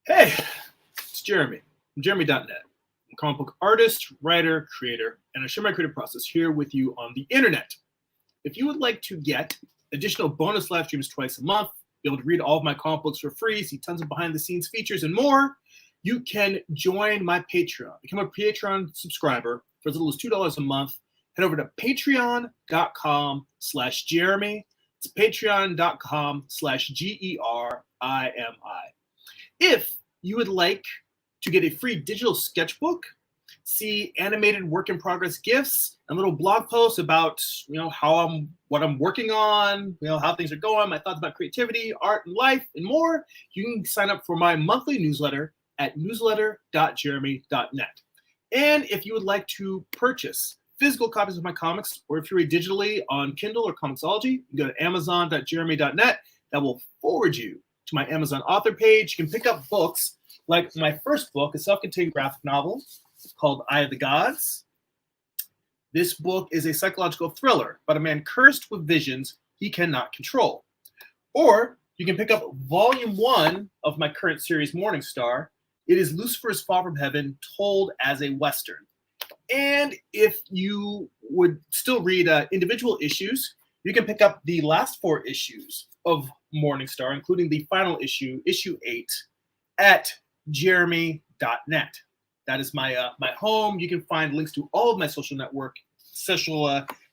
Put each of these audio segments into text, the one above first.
Hey, it's Jeremy from Jeremy.net. I'm a comic book artist, writer, creator, and I share my creative process here with you on the internet. If you would like to get additional bonus live streams twice a month, be able to read all of my comic books for free, see tons of behind the scenes features and more, you can join my Patreon. Become a Patreon subscriber for as little as $2 a month. Head over to patreon.com/Jeremy. It's patreon.com/GERIMI. If you would like to get a free digital sketchbook, see animated work in progress GIFs, and little blog posts about what I'm working on, how things are going, my thoughts about creativity, art, and life, and more, you can sign up for my monthly newsletter at newsletter.jeremy.net. And if you would like to purchase physical copies of my comics, or if you read digitally on Kindle or Comixology, you can go to amazon.jeremy.net. That will forward you to my Amazon author page. You can pick up books like my first book, a self-contained graphic novel called Eye of the Gods. This book is a psychological thriller about a man cursed with visions he cannot control. Or you can pick up volume 1 of my current series, Morning Star. It is Lucifer's Fall from Heaven, told as a Western. And if you would still read individual issues, you can pick up the last 4 issues of Morning Star, including the final issue, issue 8, at jeremy.net. That is my my home. You can find links to all of my social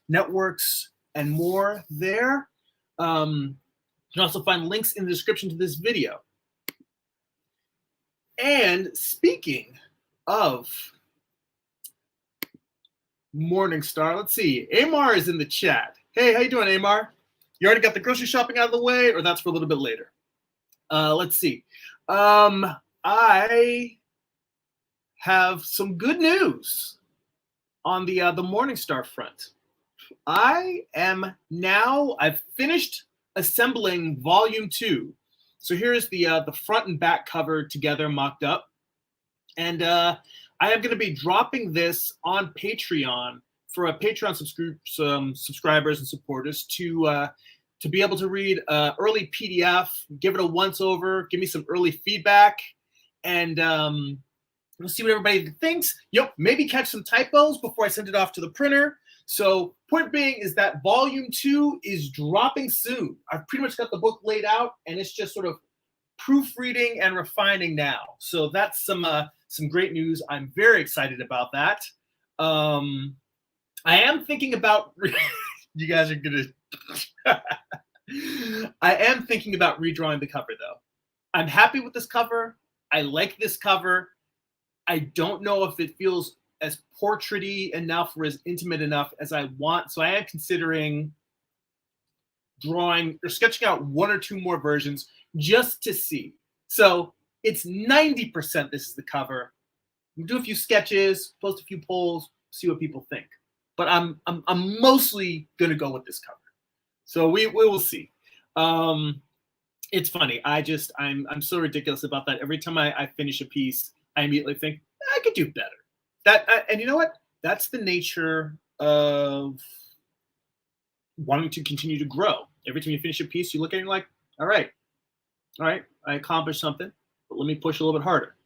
networks and more there. You can also find links in the description to this video. And speaking of Morning Star, let's see. Amar is in the chat. Hey, how you doing, Amar? You already got the grocery shopping out of the way, or that's for a little bit later? Let's see. I have some good news on the Morning Star front. I've finished assembling volume 2. So here's the front and back cover together, mocked up, and I am going to be dropping this on Patreon for Patreon subscribers and supporters to be able to read early PDF, give it a once over, give me some early feedback, and we'll see what everybody thinks. Maybe catch some typos before I send it off to the printer. So point being is that volume 2 is dropping soon. I've pretty much got the book laid out, and it's just sort of proofreading and refining now. So that's some great news. I'm very excited about that. I am thinking about you guys are gonna I am thinking about redrawing the cover, though. I'm happy with this cover. I like this cover. I don't know if it feels as portrait-y enough or as intimate enough as I want. So I am considering drawing or sketching out 1 or 2 more versions just to see. So it's 90% this is the cover. We'll do a few sketches, post a few polls, see what people think. But I'm mostly gonna go with this cover. So we will see. It's funny. I'm so ridiculous about that. Every time I finish a piece, I immediately think I could do better. And you know what? That's the nature of wanting to continue to grow. Every time you finish a piece, you look at it and you're like, all right, I accomplished something, but let me push a little bit harder.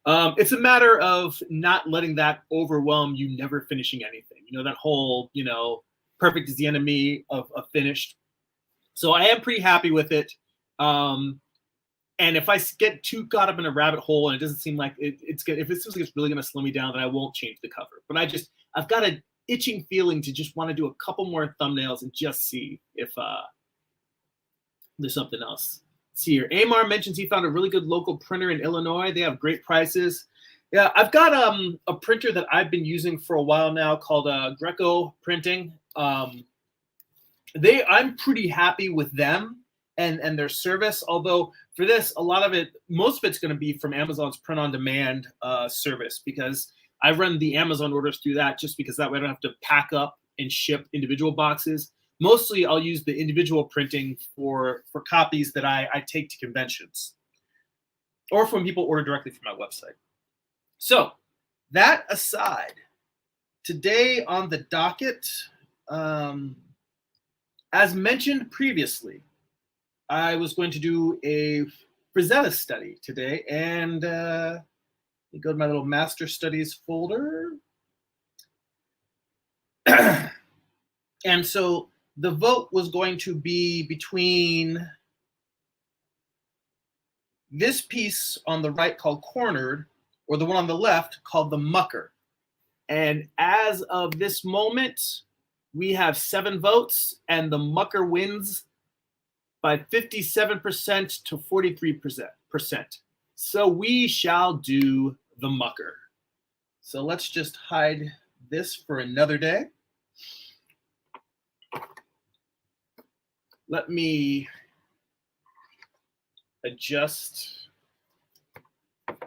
It's a matter of not letting that overwhelm you never finishing anything. That whole, perfect is the enemy of finished. So I am pretty happy with it. And if I get too caught up in a rabbit hole and it doesn't seem like it's good, if it seems like it's really going to slow me down, then I won't change the cover. But I've got an itching feeling to just want to do a couple more thumbnails and just see if there's something else. Let's see here. Amar mentions he found a really good local printer in Illinois. They have great prices. Yeah, I've got a printer that I've been using for a while now called Greco Printing. I'm pretty happy with them and their service. Although for this, most of it's going to be from Amazon's print-on-demand service, because I run the Amazon orders through that just because that way I don't have to pack up and ship individual boxes. Mostly I'll use the individual printing for copies that I take to conventions or from people order directly from my website. So that aside, today on the docket, as mentioned previously, I was going to do a Frazetta study today, and let me go to my little master studies folder. And so the vote was going to be between this piece on the right called Cornered, or the one on the left called the Mucker. And as of this moment, we have 7 votes, and the Mucker wins by 57% to 43%. So we shall do the Mucker. So let's just hide this for another day. Let me adjust my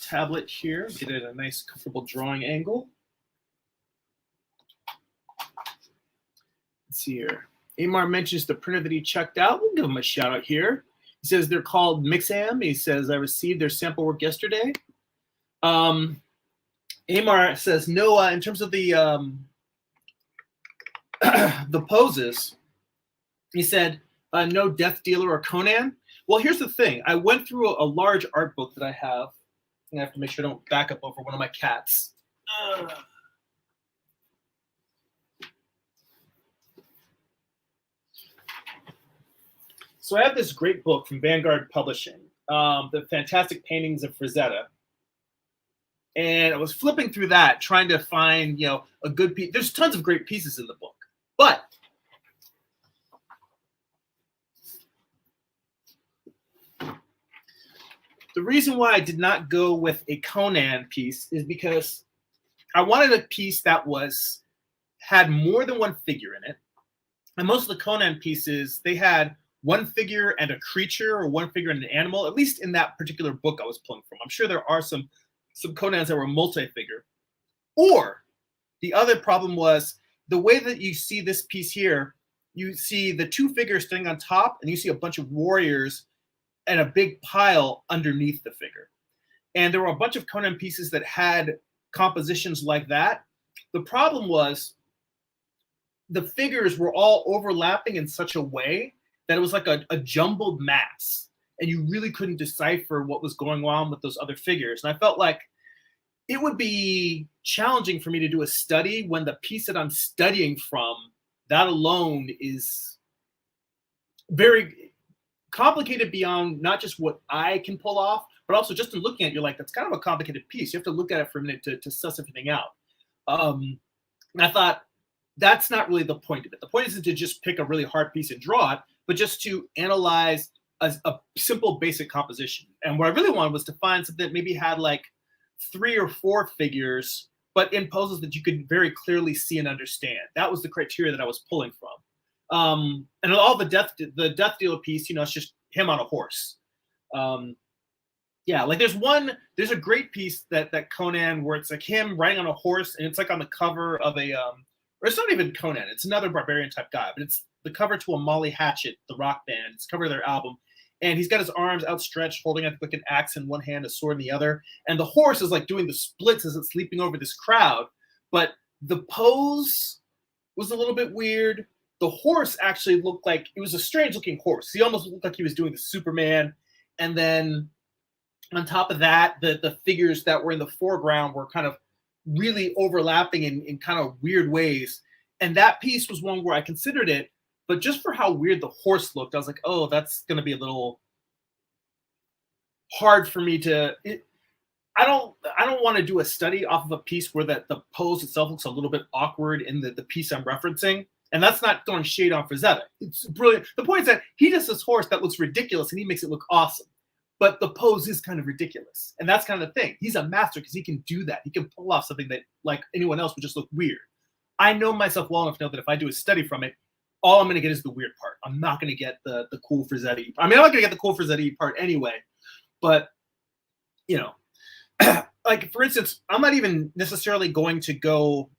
tablet here, get it at a nice comfortable drawing angle. Let's see here. Amar mentions the printer that he checked out. We'll give him a shout out here. He says they're called Mixam. He says I received their sample work yesterday. Amar says no. In terms of the the poses, he said no Death Dealer or Conan. Well, here's the thing. I went through a large art book that I have. I have to make sure I don't back up over one of my cats. So I have this great book from Vanguard Publishing, The Fantastic Paintings of Frazetta. And I was flipping through that, trying to find, a good piece. There's tons of great pieces in the book. But the reason why I did not go with a Conan piece is because I wanted a piece that had more than one figure in it. And most of the Conan pieces, they had one figure and a creature, or one figure and an animal, at least in that particular book I was pulling from. I'm sure there are some Conans that were multi-figure. Or the other problem was the way that you see this piece here, you see the 2 figures standing on top, and you see a bunch of warriors and a big pile underneath the figure. And there were a bunch of Conan pieces that had compositions like that. The problem was the figures were all overlapping in such a way that it was like a jumbled mass, and you really couldn't decipher what was going on with those other figures. And I felt like it would be challenging for me to do a study when the piece that I'm studying from, that alone is very complicated beyond not just what I can pull off, but also just in looking at it, you're like, that's kind of a complicated piece. You have to look at it for a minute to suss everything out. And I thought, that's not really the point of it. The point isn't to just pick a really hard piece and draw it, but just to analyze a simple basic composition. And what I really wanted was to find something that maybe had like 3 or 4 figures, but in poses that you could very clearly see and understand. That was the criteria that I was pulling from. And all the Death Dealer piece, it's just him on a horse. Yeah, like there's a great piece that Conan where it's like him riding on a horse, and it's like on the cover of a or it's not even Conan, it's another barbarian type guy, but it's the cover to a Molly Hatchet, the rock band. It's the cover of their album. And he's got his arms outstretched, holding like an axe in one hand, a sword in the other. And the horse is like doing the splits as it's leaping over this crowd. But the pose was a little bit weird. The horse actually looked like, it was a strange looking horse. He almost looked like he was doing the Superman. And then on top of that, the figures that were in the foreground were kind of really overlapping in kind of weird ways. And that piece was one where I considered it, but just for how weird the horse looked, I was like, oh, that's going to be a little hard for me to. I don't want to do a study off of a piece where the pose itself looks a little bit awkward in the piece I'm referencing. And that's not throwing shade on Frazetta. It's brilliant. The point is that he does this horse that looks ridiculous and he makes it look awesome. But the pose is kind of ridiculous. And that's kind of the thing. He's a master because he can do that. He can pull off something that like anyone else would just look weird. I know myself well enough to know that if I do a study from it, all I'm going to get is the weird part. I'm not going to get the cool Frazetta. I mean, I'm not going to get the cool Frazetta part anyway. But, like, for instance, I'm not even necessarily going to go.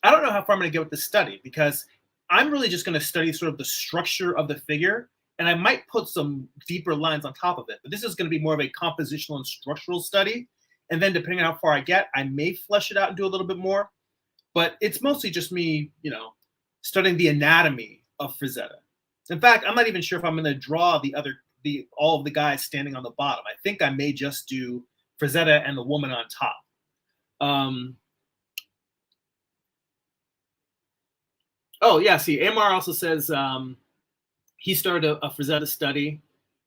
I don't know how far I'm going to get with this study because I'm really just going to study sort of the structure of the figure. And I might put some deeper lines on top of it. But this is going to be more of a compositional and structural study. And then depending on how far I get, I may flesh it out and do a little bit more. But it's mostly just me, studying the anatomy of Frazetta. In fact, I'm not even sure if I'm going to draw all of the guys standing on the bottom. I think I may just do Frazetta and the woman on top. Oh yeah, see, Amar also says he started a Frazetta study.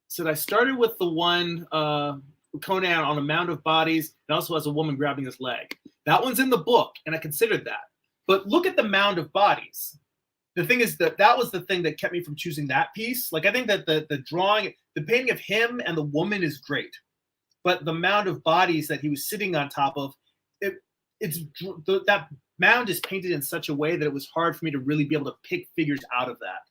Said I started with the one Conan on a mound of bodies, and also has a woman grabbing his leg. That one's in the book, and I considered that. But look at the mound of bodies. The thing is that was the thing that kept me from choosing that piece. Like I think that the drawing, the painting of him and the woman is great, but the mound of bodies that he was sitting on top of, that mound is painted in such a way that it was hard for me to really be able to pick figures out of that.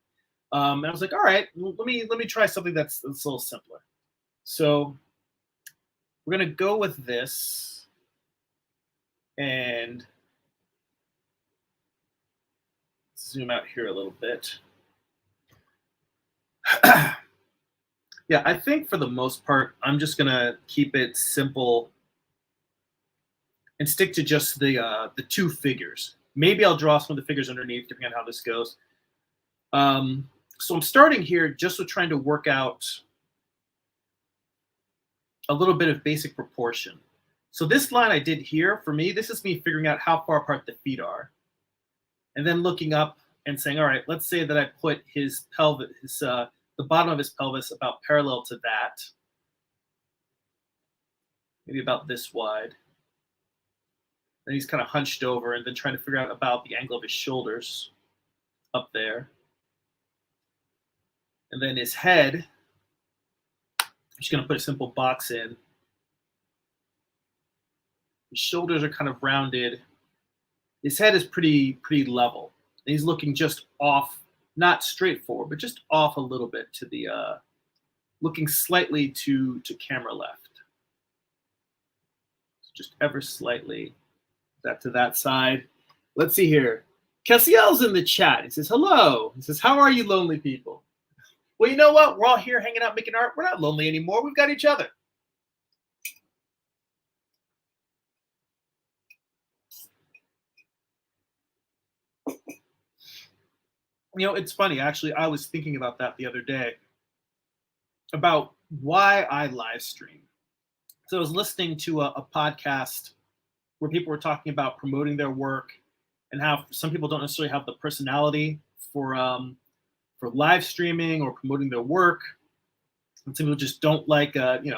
And I was like, all right, well, let me try something that's a little simpler. So we're gonna go with this, and zoom out here a little bit. Yeah, I think for the most part, I'm just gonna keep it simple and stick to just the two figures. Maybe I'll draw some of the figures underneath, depending on how this goes. So I'm starting here just with trying to work out a little bit of basic proportion. So this line I did here, for me, this is me figuring out how far apart the feet are. And then looking up and saying, all right, let's say that I put his pelvis, the bottom of his pelvis about parallel to that. Maybe about this wide. Then he's kind of hunched over, and then trying to figure out about the angle of his shoulders up there. And then his head, I'm just going to put a simple box in. His shoulders are kind of rounded. His head is pretty level. And he's looking just off, not straight forward, but just off a little bit to the, looking slightly to camera left. Just ever slightly that to that side. Let's see here. Cassiel's in the chat. He says, hello. He says, how are you lonely people? Well, you know what? We're all here hanging out, making art. We're not lonely anymore. We've got each other. You know, it's funny. Actually, I was thinking about that the other day, about why I live stream. So I was listening to a podcast where people were talking about promoting their work and how some people don't necessarily have the personality for live streaming or promoting their work. And some people just don't like, like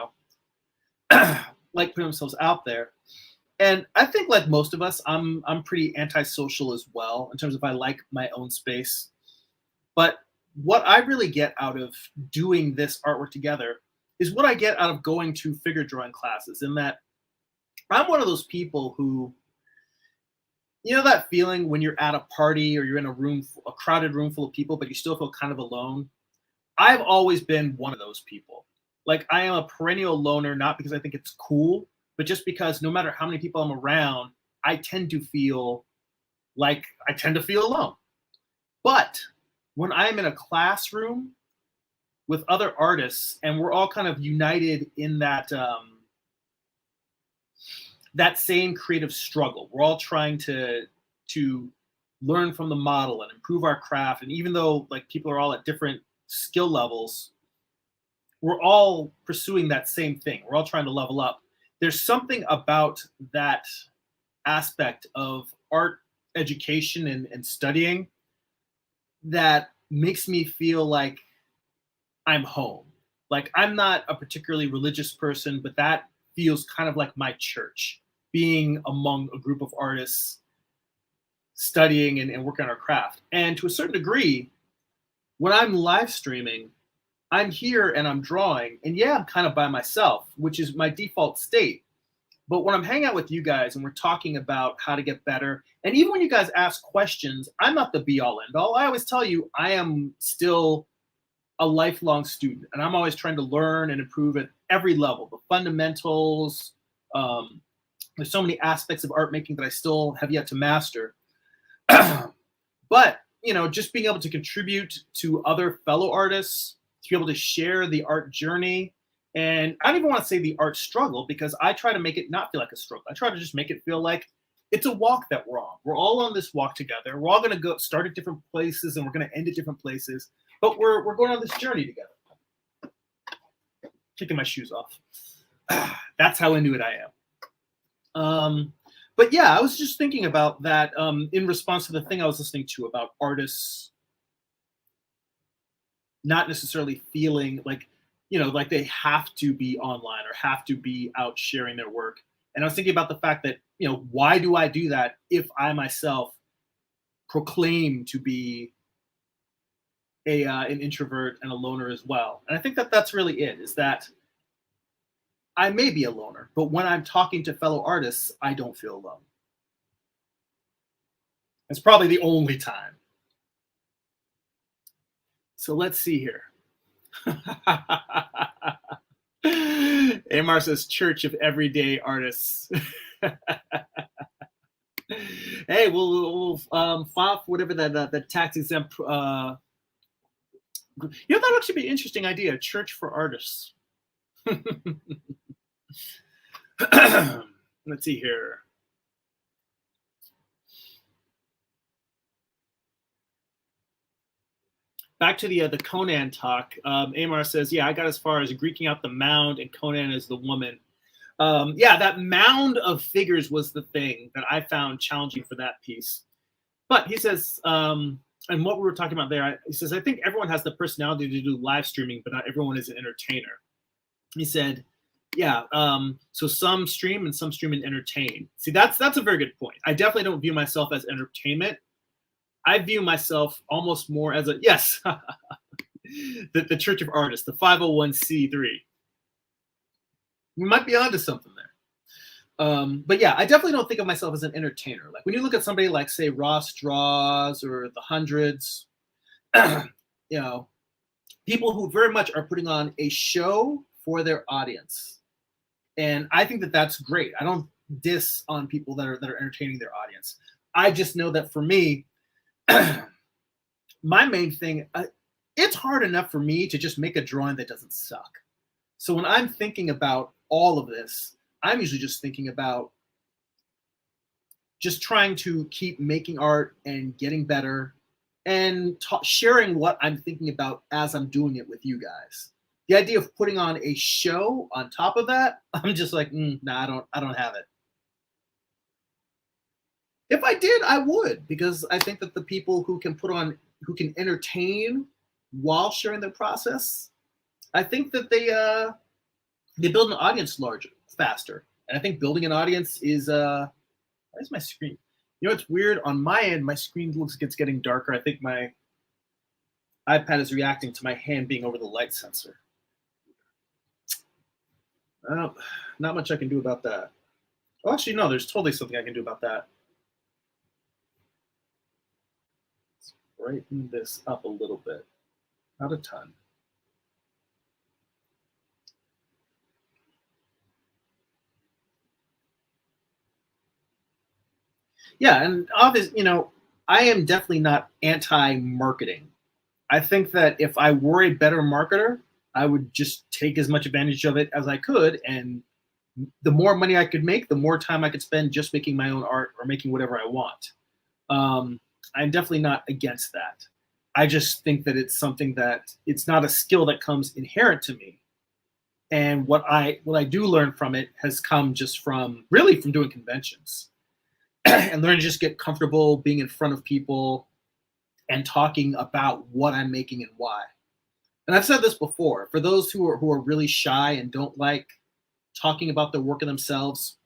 putting themselves out there. And I think, like most of us, I'm pretty antisocial as well in terms of I like my own space. But what I really get out of doing this artwork together is what I get out of going to figure drawing classes, in that I'm one of those people who, you know, that feeling when you're at a party or you're in a crowded room full of people, but you still feel kind of alone. I've always been one of those people. Like, I am a perennial loner, not because I think it's cool, but just because no matter how many people I'm around, I tend to feel alone. But when I'm in a classroom with other artists and we're all kind of united in that that same creative struggle, we're all trying to learn from the model and improve our craft. And even though like people are all at different skill levels, we're all pursuing that same thing. We're all trying to level up. There's something about that aspect of art education and studying that makes me feel like I'm home. Like, I'm not a particularly religious person, but that feels kind of like my church, being among a group of artists studying and working on our craft. And to a certain degree, when I'm live streaming, I'm here and I'm drawing, and yeah, I'm kind of by myself, which is my default state. But when I'm hanging out with you guys and we're talking about how to get better, and even when you guys ask questions, I'm not the be-all end-all. I always tell you I am still a lifelong student, and I'm always trying to learn and improve at every level. The fundamentals, there's so many aspects of art making that I still have yet to master. But, you know, just being able to contribute to other fellow artists, to be able to share the art journey, and I don't even want to say the art struggle, because I try to make it not feel like a struggle. I try to just make it feel like it's a walk that we're on. We're all on this walk together. We're all going to go start at different places and we're going to end at different places, but we're going on this journey together. Kicking my shoes off. That's how into it I am. But yeah, I was just thinking about that in response to the thing I was listening to about artists not necessarily feeling like, like they have to be online or have to be out sharing their work. And I was thinking about the fact that, why do I do that if I myself proclaim to be an introvert and a loner as well? And I think that that's really it, is that I may be a loner, but when I'm talking to fellow artists, I don't feel alone. It's probably the only time. So let's see here. Amar says Church of Everyday Artists. Hey, we'll file for whatever the tax exempt. That would actually be an interesting idea. Church for artists. Let's see here. Back to the Conan talk. Amar says, yeah, I got as far as Greeking out the mound and Conan as the woman. Yeah, that mound of figures was the thing that I found challenging for that piece. But he says, and what we were talking about there, he says, I think everyone has the personality to do live streaming, but not everyone is an entertainer. He said, yeah, so some stream and some stream and entertain. See, that's a very good point. I definitely don't view myself as entertainment. I view myself almost more as yes, the Church of Artists, the 501c3. We might be onto something there. But yeah, I definitely don't think of myself as an entertainer. Like when you look at somebody like, say, Ross Draws or the Hundreds, people who very much are putting on a show for their audience. And I think that that's great. I don't diss on people that are entertaining their audience. I just know that for me, my main thing, it's hard enough for me to just make a drawing that doesn't suck. So when I'm thinking about all of this, I'm usually just thinking about just trying to keep making art and getting better and sharing what I'm thinking about as I'm doing it with you guys. The idea of putting on a show on top of that, I'm just like, nah, I don't have it. If I did, I would, because I think that the people who can entertain while sharing their process, I think that they build an audience faster. And I think building an audience is where's my screen? It's weird. On my end, my screen looks like it's getting darker. I think my iPad is reacting to my hand being over the light sensor. Not much I can do about that. Oh, actually, no, there's totally something I can do about that. Brighten this up a little bit, not a ton. Yeah, and obviously, I am definitely not anti-marketing. I think that if I were a better marketer, I would just take as much advantage of it as I could, and the more money I could make, the more time I could spend just making my own art or making whatever I want. I'm definitely not against that. I just think that it's something that it's not a skill that comes inherent to me. And what I do learn from it has come just from doing conventions and learning to just get comfortable being in front of people and talking about what I'm making and why. And I've said this before, for those who are really shy and don't like talking about their work of themselves,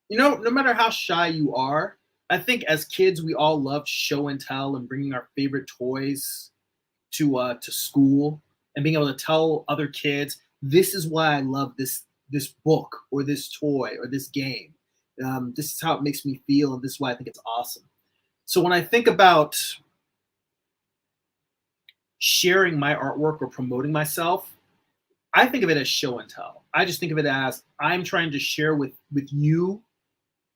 no matter how shy you are, I think as kids, we all loved show and tell and bringing our favorite toys to school and being able to tell other kids, this is why I love this book or this toy or this game. This is how it makes me feel, and this is why I think it's awesome. So when I think about sharing my artwork or promoting myself, I think of it as show and tell. I just think of it as I'm trying to share with you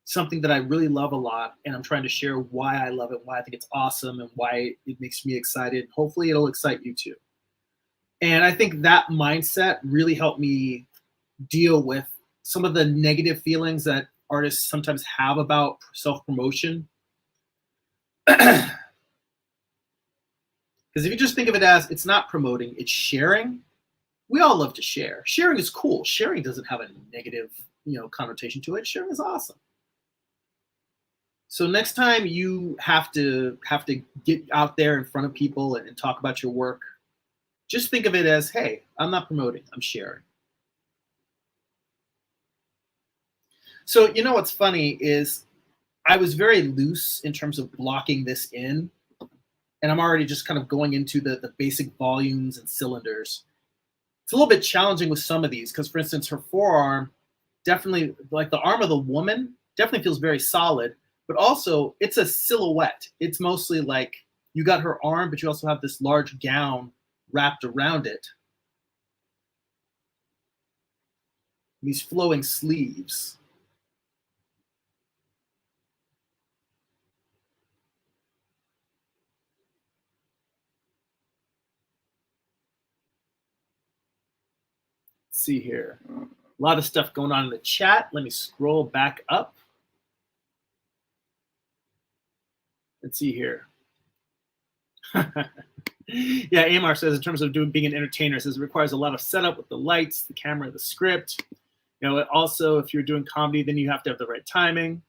something that I really love a lot, and I'm trying to share why I love it, why I think it's awesome, and why it makes me excited. Hopefully it'll excite you too. And I think that mindset really helped me deal with some of the negative feelings that artists sometimes have about self-promotion. Because if you just think of it as it's not promoting, it's sharing. We all love to share. Sharing is cool. Sharing doesn't have a negative, connotation to it. Sharing is awesome. So next time you have to get out there in front of people and talk about your work, just think of it as, hey, I'm not promoting, I'm sharing. So what's funny is I was very loose in terms of blocking this in, and I'm already just kind of going into the basic volumes and cylinders. It's a little bit challenging with some of these because, for instance, her forearm, definitely, like the arm of the woman, definitely feels very solid, but also it's a silhouette. It's mostly like you got her arm, but you also have this large gown wrapped around it. These flowing sleeves. Let's see here. A lot of stuff going on in the chat. Let me scroll back up. Let's see here. Yeah, Amar says in terms of being an entertainer, says it requires a lot of setup with the lights, the camera, the script. Also, if you're doing comedy, then you have to have the right timing.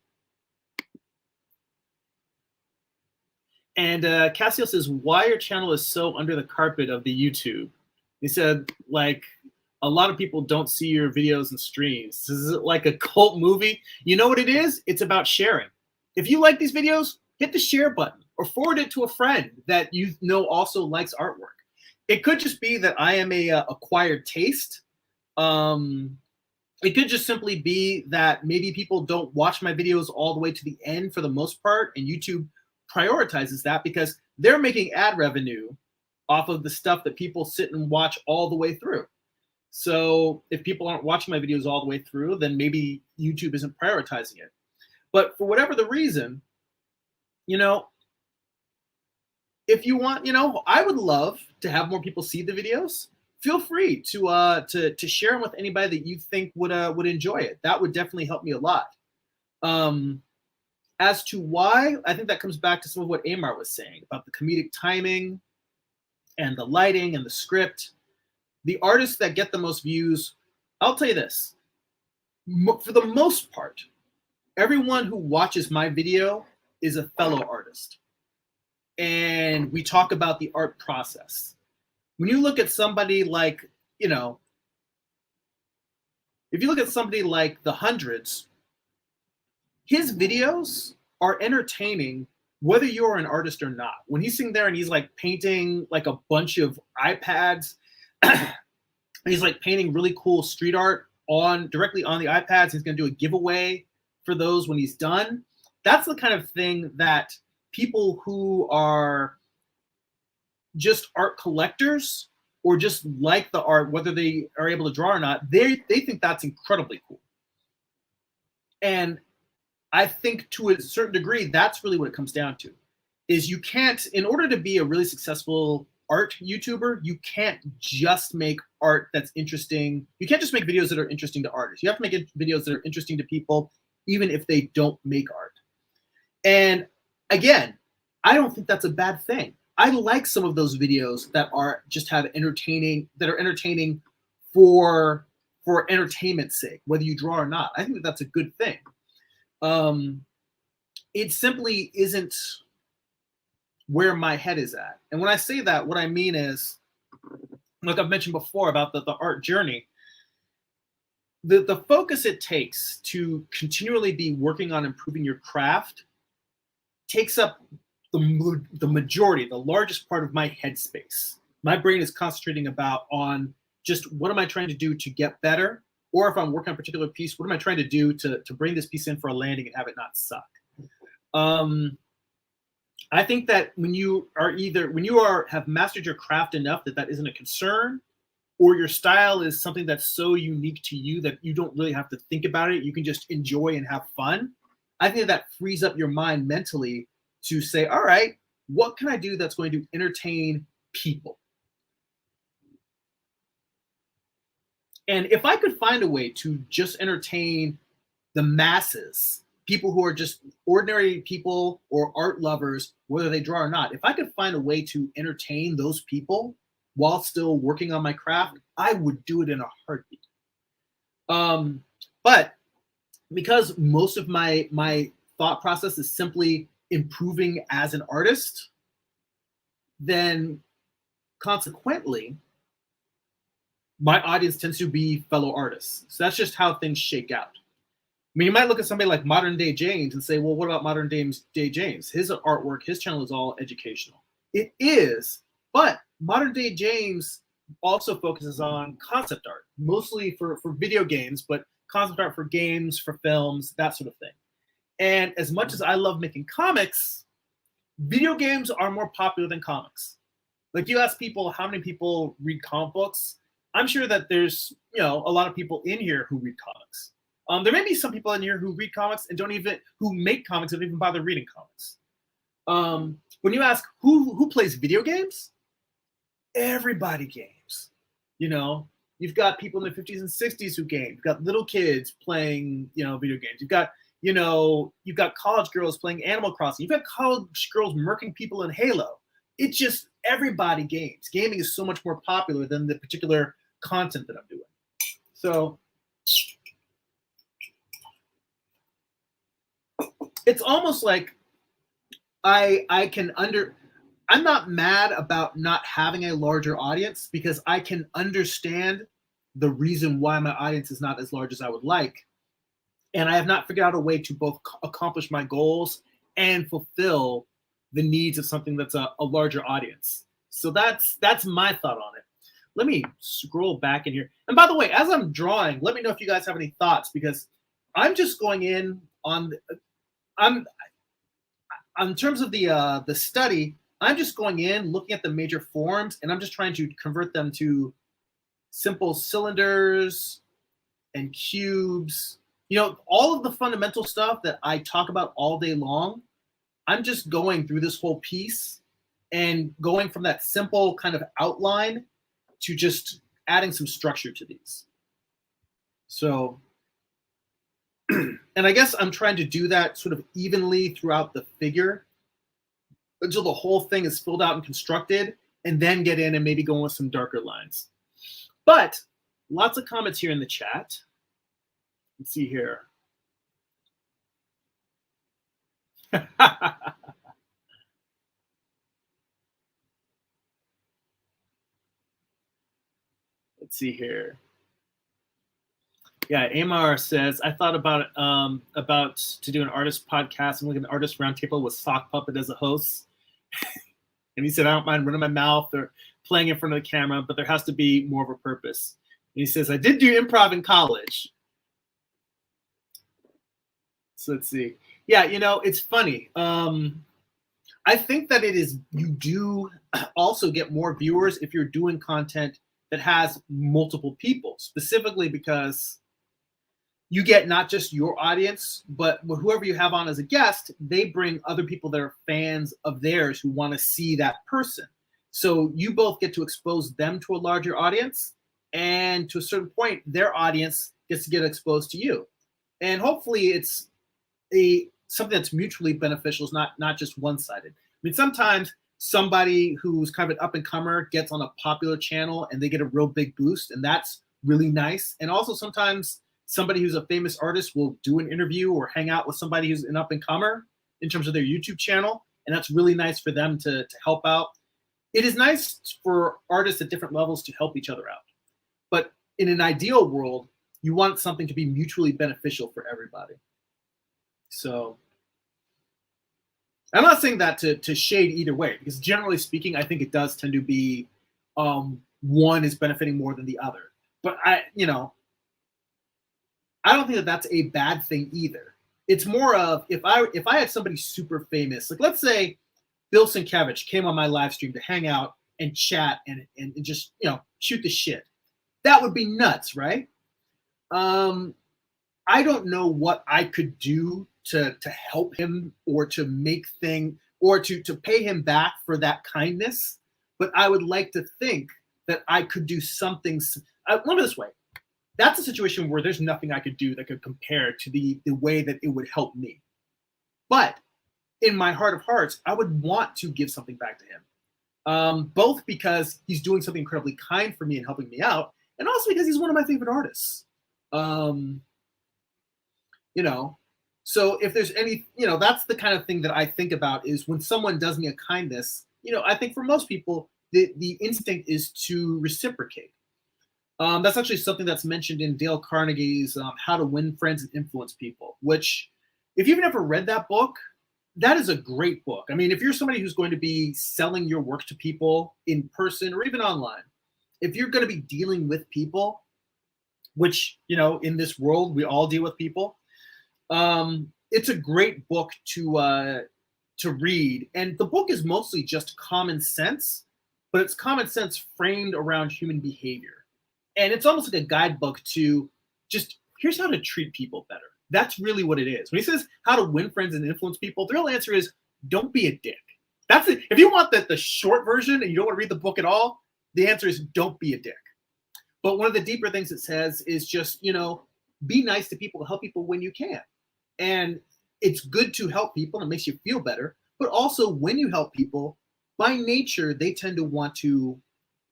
And Cassio says, why your channel is so under the carpet of the YouTube? He said, like, a lot of people don't see your videos and streams. This is like a cult movie. You know what it is? It's about sharing. If you like these videos, hit the share button or forward it to a friend that also likes artwork. It could just be that I am a acquired taste. It could just simply be that maybe people don't watch my videos all the way to the end for the most part, and YouTube prioritizes that because they're making ad revenue off of the stuff that people sit and watch all the way through. So if people aren't watching my videos all the way through, then maybe YouTube isn't prioritizing it. But for whatever the reason, if you want, I would love to have more people see the videos. Feel free to share them with anybody that you think would enjoy it. That would definitely help me a lot. As to why, I think that comes back to some of what Amar was saying about the comedic timing and the lighting and the script. The artists that get the most views, I'll tell you this, for the most part, everyone who watches my video is a fellow artist. And we talk about the art process. When you look at somebody like, if you look at somebody like The Hundreds, his videos are entertaining whether you're an artist or not. When he's sitting there and he's like painting like a bunch of iPads, he's like painting really cool street art directly on the iPads. He's going to do a giveaway for those when he's done. That's the kind of thing that people who are just art collectors or just like the art, whether they are able to draw or not, they think that's incredibly cool. And I think to a certain degree, that's really what it comes down to, is you can't, in order to be a really successful art YouTuber, you can't just make art that's interesting. You can't just make videos that are interesting to artists. You have to make videos that are interesting to people, even if they don't make art. And again, I don't think that's a bad thing. I like some of those videos that are entertaining for entertainment's sake, whether you draw or not. I think that's a good thing. It simply isn't where my head is at. And when I say that, what I mean is, like I've mentioned before about the art journey, the focus it takes to continually be working on improving your craft takes up the majority, the largest part of my headspace. My brain is concentrating on just what am I trying to do to get better? Or if I'm working on a particular piece, what am I trying to do to bring this piece in for a landing and have it not suck? I think that when you have mastered your craft enough that isn't a concern, or your style is something that's so unique to you that you don't really have to think about it, you can just enjoy and have fun. I think that frees up your mind mentally to say, all right, what can I do that's going to entertain people? And if I could find a way to just entertain the masses, people who are just ordinary people or art lovers, whether they draw or not, if I could find a way to entertain those people while still working on my craft, I would do it in a heartbeat. But because most of my thought process is simply improving as an artist, then consequently, my audience tends to be fellow artists. So that's just how things shake out. I mean, you might look at somebody like Modern Day James and say, well, what about Modern Day James? His artwork, his channel is all educational. It is, but Modern Day James also focuses on concept art, mostly for video games, but concept art for games, for films, that sort of thing. And as much as I love making comics, video games are more popular than comics. Like, you ask people how many people read comic books, I'm sure that there's, a lot of people in here who read comics. There may be some people in here who read comics and who make comics and don't even bother reading comics. When you ask who plays video games, everybody games. You've got people in the 50s and 60s who game. You've got little kids playing, video games. You've got college girls playing Animal Crossing. You've got college girls murking people in Halo. It's just everybody games. Gaming is so much more popular than the particular content that I'm doing. So it's almost like I'm not mad about not having a larger audience, because I can understand the reason why my audience is not as large as I would like. And I have not figured out a way to both accomplish my goals and fulfill the needs of something that's a larger audience. So that's my thought on it. Let me scroll back in here. And by the way, as I'm drawing, let me know if you guys have any thoughts, because I'm just going in on terms of the study. I'm just going in, looking at the major forms, and I'm just trying to convert them to simple cylinders and cubes. All of the fundamental stuff that I talk about all day long, I'm just going through this whole piece and going from that simple kind of outline to just adding some structure to these. So, and I guess I'm trying to do that sort of evenly throughout the figure until the whole thing is filled out and constructed, and then get in and maybe go with some darker lines. But lots of comments here in the chat. Let's see here. Let's see here. Yeah, Amar says, I thought about to do an artist podcast and look at an artist roundtable with Sock Puppet as a host. And he said, I don't mind running my mouth or playing in front of the camera, but there has to be more of a purpose. And he says, I did do improv in college. So let's see. Yeah, it's funny. I think that you do also get more viewers if you're doing content that has multiple people, specifically because you get not just your audience, but whoever you have on as a guest, they bring other people that are fans of theirs who want to see that person. So you both get to expose them to a larger audience, and to a certain point, their audience gets to get exposed to you. And hopefully it's something that's mutually beneficial, is not just one-sided. I mean, sometimes somebody who's kind of an up-and-comer gets on a popular channel and they get a real big boost, and that's really nice. And also sometimes somebody who's a famous artist will do an interview or hang out with somebody who's an up-and-comer in terms of their YouTube channel, and that's really nice for them to help out. It is nice for artists at different levels to help each other out. But in an ideal world, you want something to be mutually beneficial for everybody. So I'm not saying that to shade either way, because generally speaking, I think it does tend to be one is benefiting more than the other. But I don't think that that's a bad thing either. It's more of, if I had somebody super famous, like let's say Bill Sienkiewicz came on my live stream to hang out and chat and just shoot the shit. That would be nuts, right? I don't know what I could do to help him or to make or to pay him back for that kindness, but I would like to think that I could do something. Let me this way. that's a situation where there's nothing I could do that could compare to the way that it would help me. But in my heart of hearts, I would want to give something back to him, both because he's doing something incredibly kind for me and helping me out, and also because he's one of my favorite artists. You know, so if there's any, that's the kind of thing that I think about is when someone does me a kindness, I think for most people, the instinct is to reciprocate. That's actually something that's mentioned in Dale Carnegie's How to Win Friends and Influence People, which, if you've never read that book, that is a great book. I mean, if you're somebody who's going to be selling your work to people in person or even online, if you're going to be dealing with people, which, in this world, we all deal with people, it's a great book to read. And the book is mostly just common sense, but it's common sense framed around human behavior. And it's almost like a guidebook to just, here's how to treat people better. That's really what it is. When he says how to win friends and influence people, the real answer is don't be a dick. That's it. If you want the short version and you don't want to read the book at all, the answer is don't be a dick. But one of the deeper things it says is just, be nice to people, help people when you can. And it's good to help people and it makes you feel better. But also when you help people, by nature, they tend to want to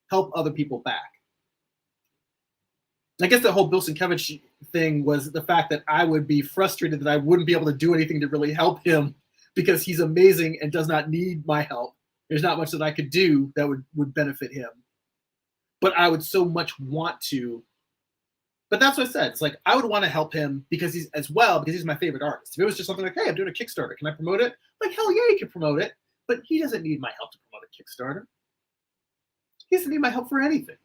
help other people back. I guess the whole Bill Sienkiewicz thing was the fact that I would be frustrated that I wouldn't be able to do anything to really help him because he's amazing and does not need my help. There's not much that I could do that would benefit him. But I would so much want to. But that's what I said. It's like I would want to help him because he's my favorite artist. If it was just something like, hey, I'm doing a Kickstarter, can I promote it? Like, hell yeah, you can promote it. But he doesn't need my help to promote a Kickstarter. He doesn't need my help for anything.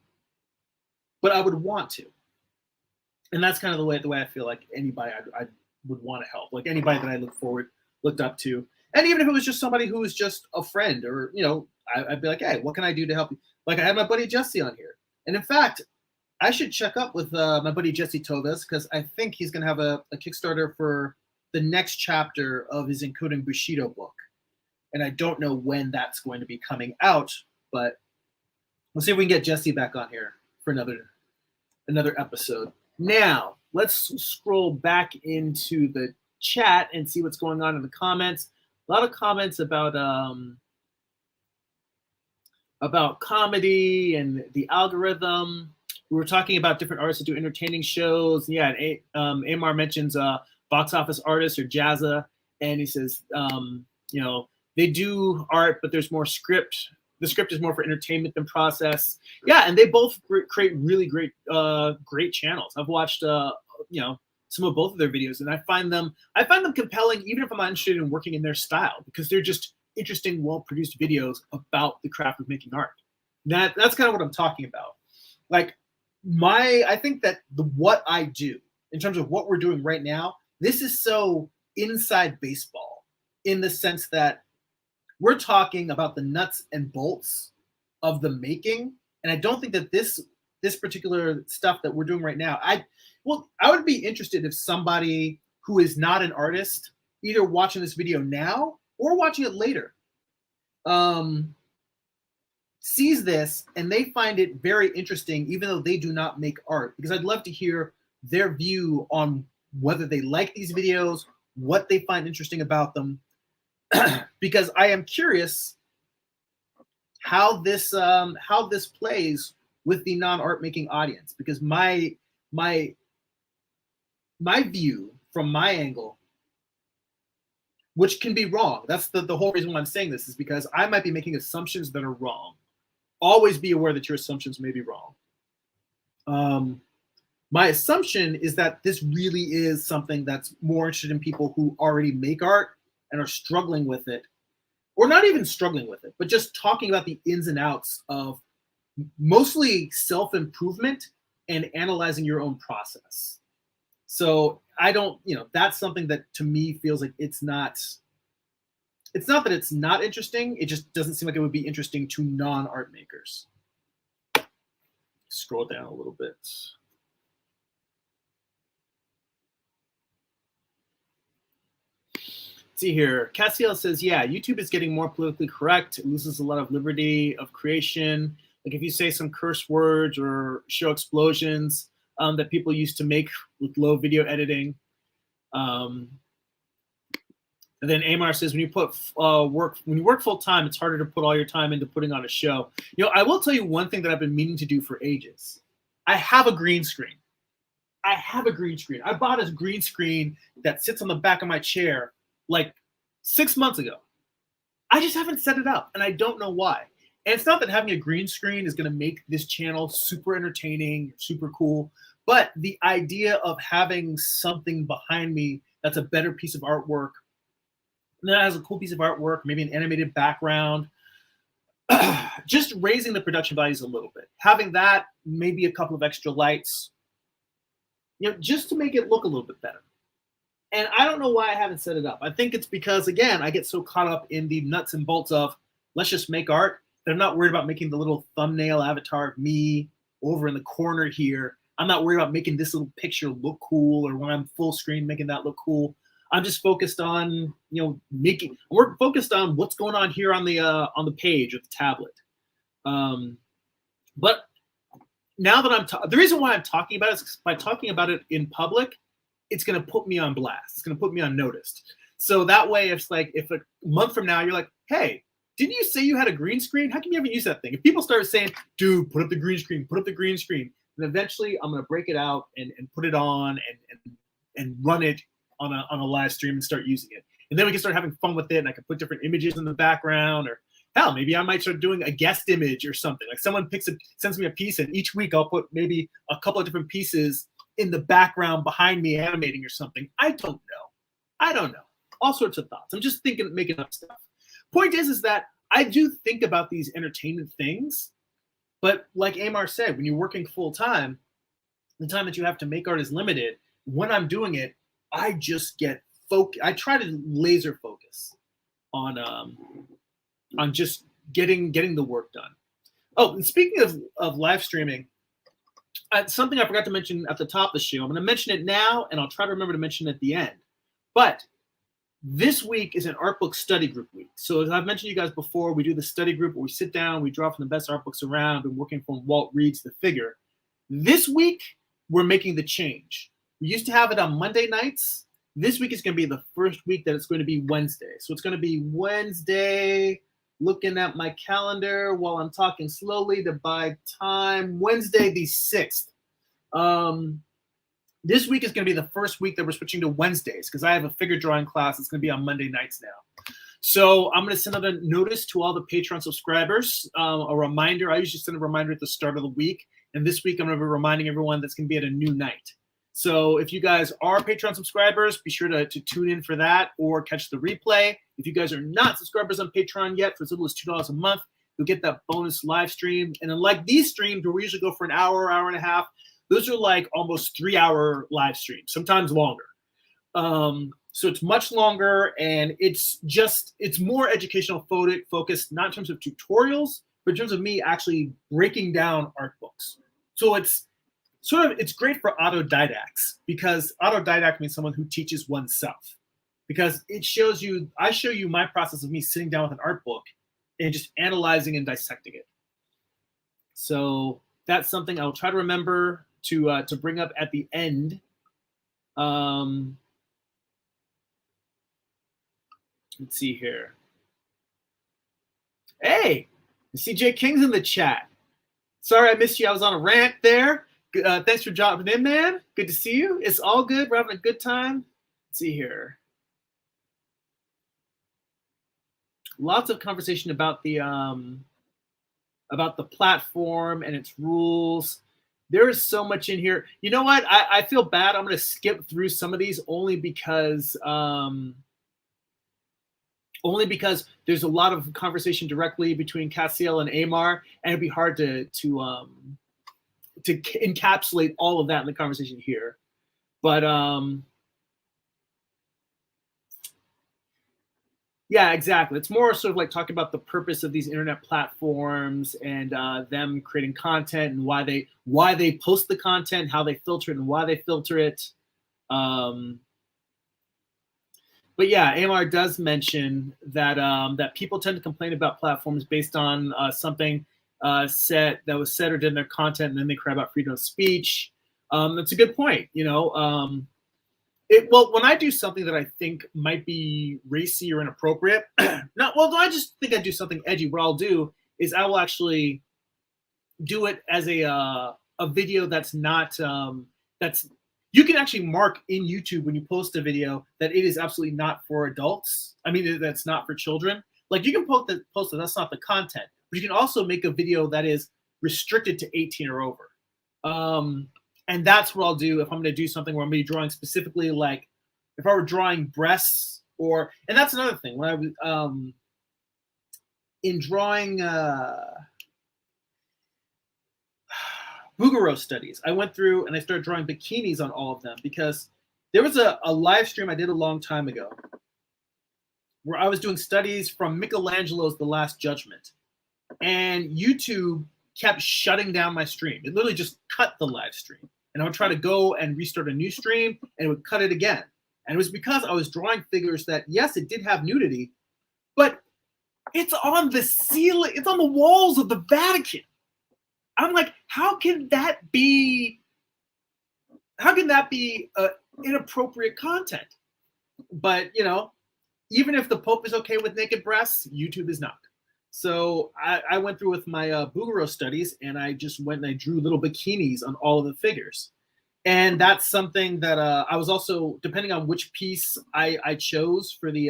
But I would want to. And that's kind of the way I feel like anybody I would want to help, like anybody that I looked up to. And even if it was just somebody who was just a friend or, I'd be like, hey, what can I do to help you? Like I had my buddy Jesse on here. And in fact, I should check up with my buddy Jesse Toves because I think he's going to have a Kickstarter for the next chapter of his Encoding Bushido book. And I don't know when that's going to be coming out, but we'll see if we can get Jesse back on here for another episode. Now, let's scroll back into the chat and see what's going on in the comments. A lot of comments about comedy and the algorithm. We were talking about different artists that do entertaining shows. Yeah, and Amar mentions box office artists or Jazza, and he says, they do art, but there's more script. The script is more for entertainment than process. Yeah, and they both create really great channels. I've watched some of both of their videos, and I find them compelling, even if I'm not interested in working in their style, because they're just interesting, well-produced videos about the craft of making art. That's kind of what I'm talking about. Like I think that what I do in terms of what we're doing right now, this is so inside baseball in the sense that we're talking about the nuts and bolts of the making. And I don't think that this particular stuff that we're doing right now, I would be interested if somebody who is not an artist, either watching this video now or watching it later, sees this and they find it very interesting, even though they do not make art, because I'd love to hear their view on whether they like these videos, what they find interesting about them, because I am curious how this plays with the non-art making audience, because my view from my angle, which can be wrong. That's the whole reason why I'm saying this, is because I might be making assumptions that are wrong. Always be aware that your assumptions may be wrong. My assumption is that this really is something that's more interested in people who already make art and are struggling with it, or not even struggling with it, but just talking about the ins and outs of mostly self-improvement and analyzing your own process. So I don't, that's something that to me feels like it's not that it's not interesting. It just doesn't seem like it would be interesting to non-art makers. Scroll down a little bit. See here, Cassiel says, yeah, YouTube is getting more politically correct. It loses a lot of liberty of creation. Like if you say some curse words or show explosions, that people used to make with low video editing. And then Amar says, when you work full time, it's harder to put all your time into putting on a show. You know, I will tell you one thing that I've been meaning to do for ages. I have a green screen. I bought a green screen that sits on the back of my chair like 6 months ago. I just haven't set it up, and I don't know why. And it's not that having a green screen is going to make this channel super entertaining, super cool, but the idea of having something behind me that's a better piece of artwork, that has a cool piece of artwork, maybe an animated background, just raising the production values a little bit. Having that, maybe a couple of extra lights, you know, just to make it look a little bit better. And I don't know why I haven't set it up. I think it's because, again, I get so caught up in the nuts and bolts of let's just make art that I'm not worried about making the little thumbnail avatar of me over in the corner here. I'm not worried about making this little picture look cool, or when I'm full screen making that look cool. I'm just focused on, you know, we're focused on what's going on here on the page of the tablet. But now that the reason why I'm talking about it is by talking about it in public, it's going to put me on blast. It's going to put me on noticed. So that way, if a month from now you're like, hey, didn't you say you had a green screen? How come you haven't used that thing? If people start saying, dude, put up the green screen, then eventually I'm going to break it out and put it on and run it on a live stream and start using it. And then we can start having fun with it, and I can put different images in the background, or hell, maybe I might start doing a guest image or something. Like someone sends me a piece, and each week I'll put maybe a couple of different pieces in the background behind me animating or something. I don't know. All sorts of thoughts. I'm just making up stuff. Point is that I do think about these entertainment things, but like Amar said, when you're working full time, the time that you have to make art is limited. When I'm doing it, I just get focused. I try to laser focus on just getting the work done. Oh, and speaking of live streaming, something I forgot to mention at the top of the show. I'm going to mention it now, and I'll try to remember to mention it at the end. But this week is an art book study group week. So as I've mentioned to you guys before, we do the study group where we sit down, we draw from the best art books around, and working from Walt Reed's The Figure. This week, we're making the change. We used to have it on Monday nights. This week is going to be the first week that it's going to be Wednesday. So it's going to be Wednesday, looking at my calendar while I'm talking slowly to buy time, Wednesday the 6th. This week is going to be the first week that we're switching to Wednesdays because I have a figure drawing class. It's going to be on Monday nights now. So I'm going to send out a notice to all the Patreon subscribers, a reminder. I usually send a reminder at the start of the week. And this week, I'm going to be reminding everyone that's going to be at a new night. So if you guys are Patreon subscribers, be sure to tune in for that or catch the replay. If you guys are not subscribers on Patreon yet, for as little as $2 a month, you'll get that bonus live stream. And unlike these streams where we usually go for an hour, hour and a half, those are like almost 3-hour live streams, sometimes longer. So it's much longer, and it's more educational focused, not in terms of tutorials, but in terms of me actually breaking down art books. So it's great for autodidacts, because autodidact means someone who teaches oneself, because I show you my process of me sitting down with an art book and just analyzing and dissecting it. So that's something I'll try to remember to bring up at the end. Let's see here. Hey, CJ King's in the chat. Sorry I missed you. I was on a rant there. Thanks for dropping in, man. Good to see you. It's all good. We're having a good time. Let's see here. Lots of conversation about the platform and its rules. There is so much in here. You know what? I feel bad. I'm going to skip through some of these only because there's a lot of conversation directly between Cassiel and Amar, and it'd be hard to encapsulate all of that in the conversation here. But yeah, exactly. It's more sort of like talking about the purpose of these internet platforms and them creating content and why they post the content, how they filter it, and why they filter it. But yeah, Amar does mention that that people tend to complain about platforms based on something that was said or did in their content, and then they cry about freedom of speech. That's a good point. Well, when I do something that I think might be racy or inappropriate, I just think I do something edgy. What I'll do is I will actually do it as a video that's not that's you can actually mark in YouTube when you post a video that it is absolutely not for adults. I mean, that's not for children. Like you can post that that's not the content, but you can also make a video that is restricted to 18 or over. And that's what I'll do if I'm going to do something where I'm going to be drawing specifically, like if I were drawing breasts and that's another thing when I was in drawing Bouguereau studies, I went through and I started drawing bikinis on all of them because there was a live stream I did a long time ago where I was doing studies from Michelangelo's The Last Judgment, and YouTube kept shutting down my stream. It literally just cut the live stream, and I would try to go and restart a new stream, and it would cut it again. And it was because I was drawing figures that, yes, it did have nudity, but it's on the ceiling, it's on the walls of the Vatican. I'm like, how can that be inappropriate content? But even if the Pope is okay with naked breasts, YouTube is not. So I went through with my Bouguereau studies, and I just went and I drew little bikinis on all of the figures. And that's something that I was also, depending on which piece I chose for the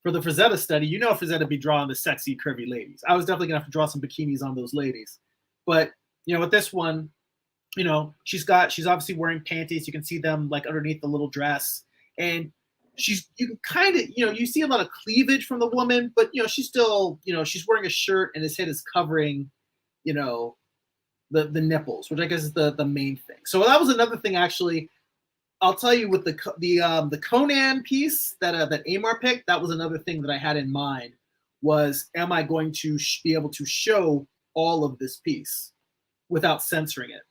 Frazetta study, Frazetta be drawing the sexy, curvy ladies. I was definitely gonna have to draw some bikinis on those ladies. But with this one, she's obviously wearing panties. You can see them like underneath the little dress, and you can kind of you see a lot of cleavage from the woman, but she's still she's wearing a shirt and his head is covering the nipples, which I guess is the main thing. So that was another thing actually. I'll tell you with the Conan piece that Amar picked, that was another thing that I had in mind was, am I going to be able to show all of this piece without censoring it?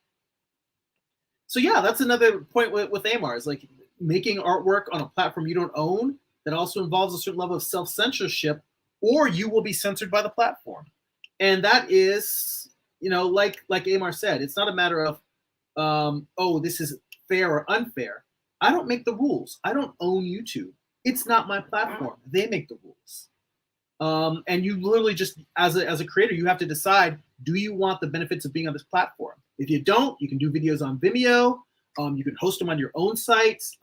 So yeah, that's another point with Amar, is like making artwork on a platform you don't own that also involves a certain level of self-censorship, or you will be censored by the platform. And that is, like Amar said, it's not a matter of, this is fair or unfair. I don't make the rules. I don't own YouTube. It's not my platform. They make the rules. And you literally just, as a creator, you have to decide, do you want the benefits of being on this platform? If you don't, you can do videos on Vimeo. You can host them on your own sites.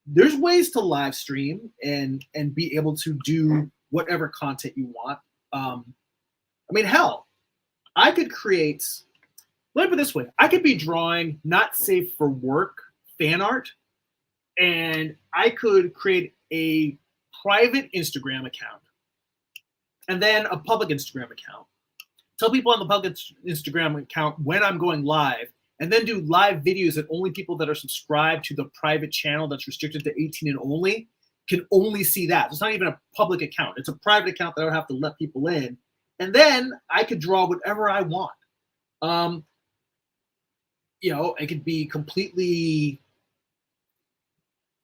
There's ways to live stream and be able to do whatever content you want. Hell, I could create, let me put it this way, I could be drawing not safe for work fan art, and I could create a private Instagram account and then a public Instagram account. Tell people on the public Instagram account when I'm going live, and then do live videos that only people that are subscribed to the private channel that's restricted to 18 and only can only see that. So it's not even a public account. It's a private account that I don't have to let people in. And then I could draw whatever I want. It could be completely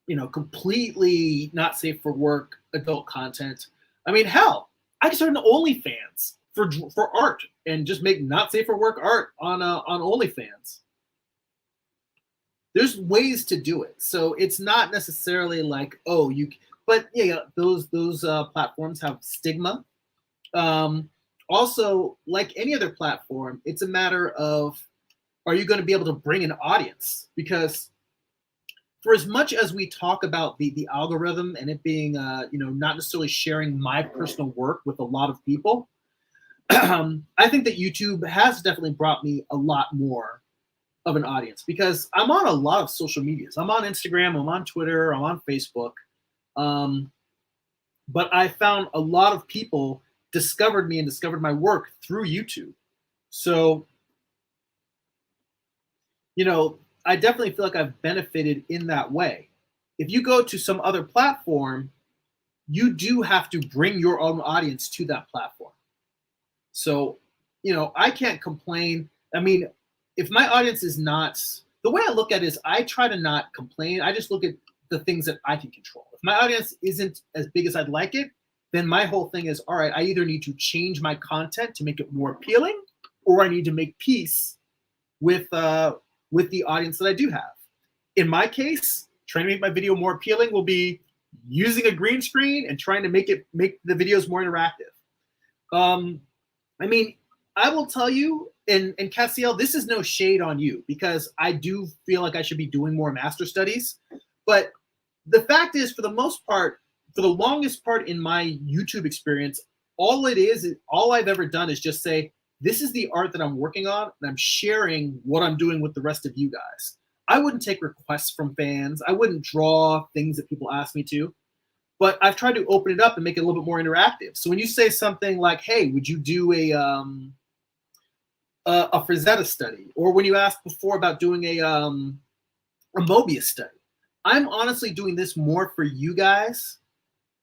not safe for work adult content. Hell, I could start an OnlyFans for art and just make not safe for work art on OnlyFans. There's ways to do it, so it's not necessarily like but yeah, those platforms have stigma. Also, like any other platform, it's a matter of, are you going to be able to bring an audience? Because for as much as we talk about the algorithm and it being not necessarily sharing my personal work with a lot of people, I think that YouTube has definitely brought me a lot more of an audience, because I'm on a lot of social medias. I'm on Instagram, I'm on Twitter, I'm on Facebook. But I found a lot of people discovered me and discovered my work through YouTube. So, I definitely feel like I've benefited in that way. If you go to some other platform, you do have to bring your own audience to that platform. So, I can't complain. If my audience is not, the way I look at it is I try to not complain. I just look at the things that I can control. If my audience isn't as big as I'd like it, then my whole thing is, all right, I either need to change my content to make it more appealing, or I need to make peace with with the audience that I do have. In my case, trying to make my video more appealing will be using a green screen and trying to make the videos more interactive. I mean, I will tell you, and Cassiel, this is no shade on you, because I do feel like I should be doing more master studies. But the fact is, for the most part, for the longest part in my YouTube experience, all I've ever done is just say, this is the art that I'm working on, and I'm sharing what I'm doing with the rest of you guys. I wouldn't take requests from fans. I wouldn't draw things that people ask me to. But I've tried to open it up and make it a little bit more interactive. So when you say something like, hey, would you do a Frazetta study? Or when you asked before about doing a Mobius study, I'm honestly doing this more for you guys.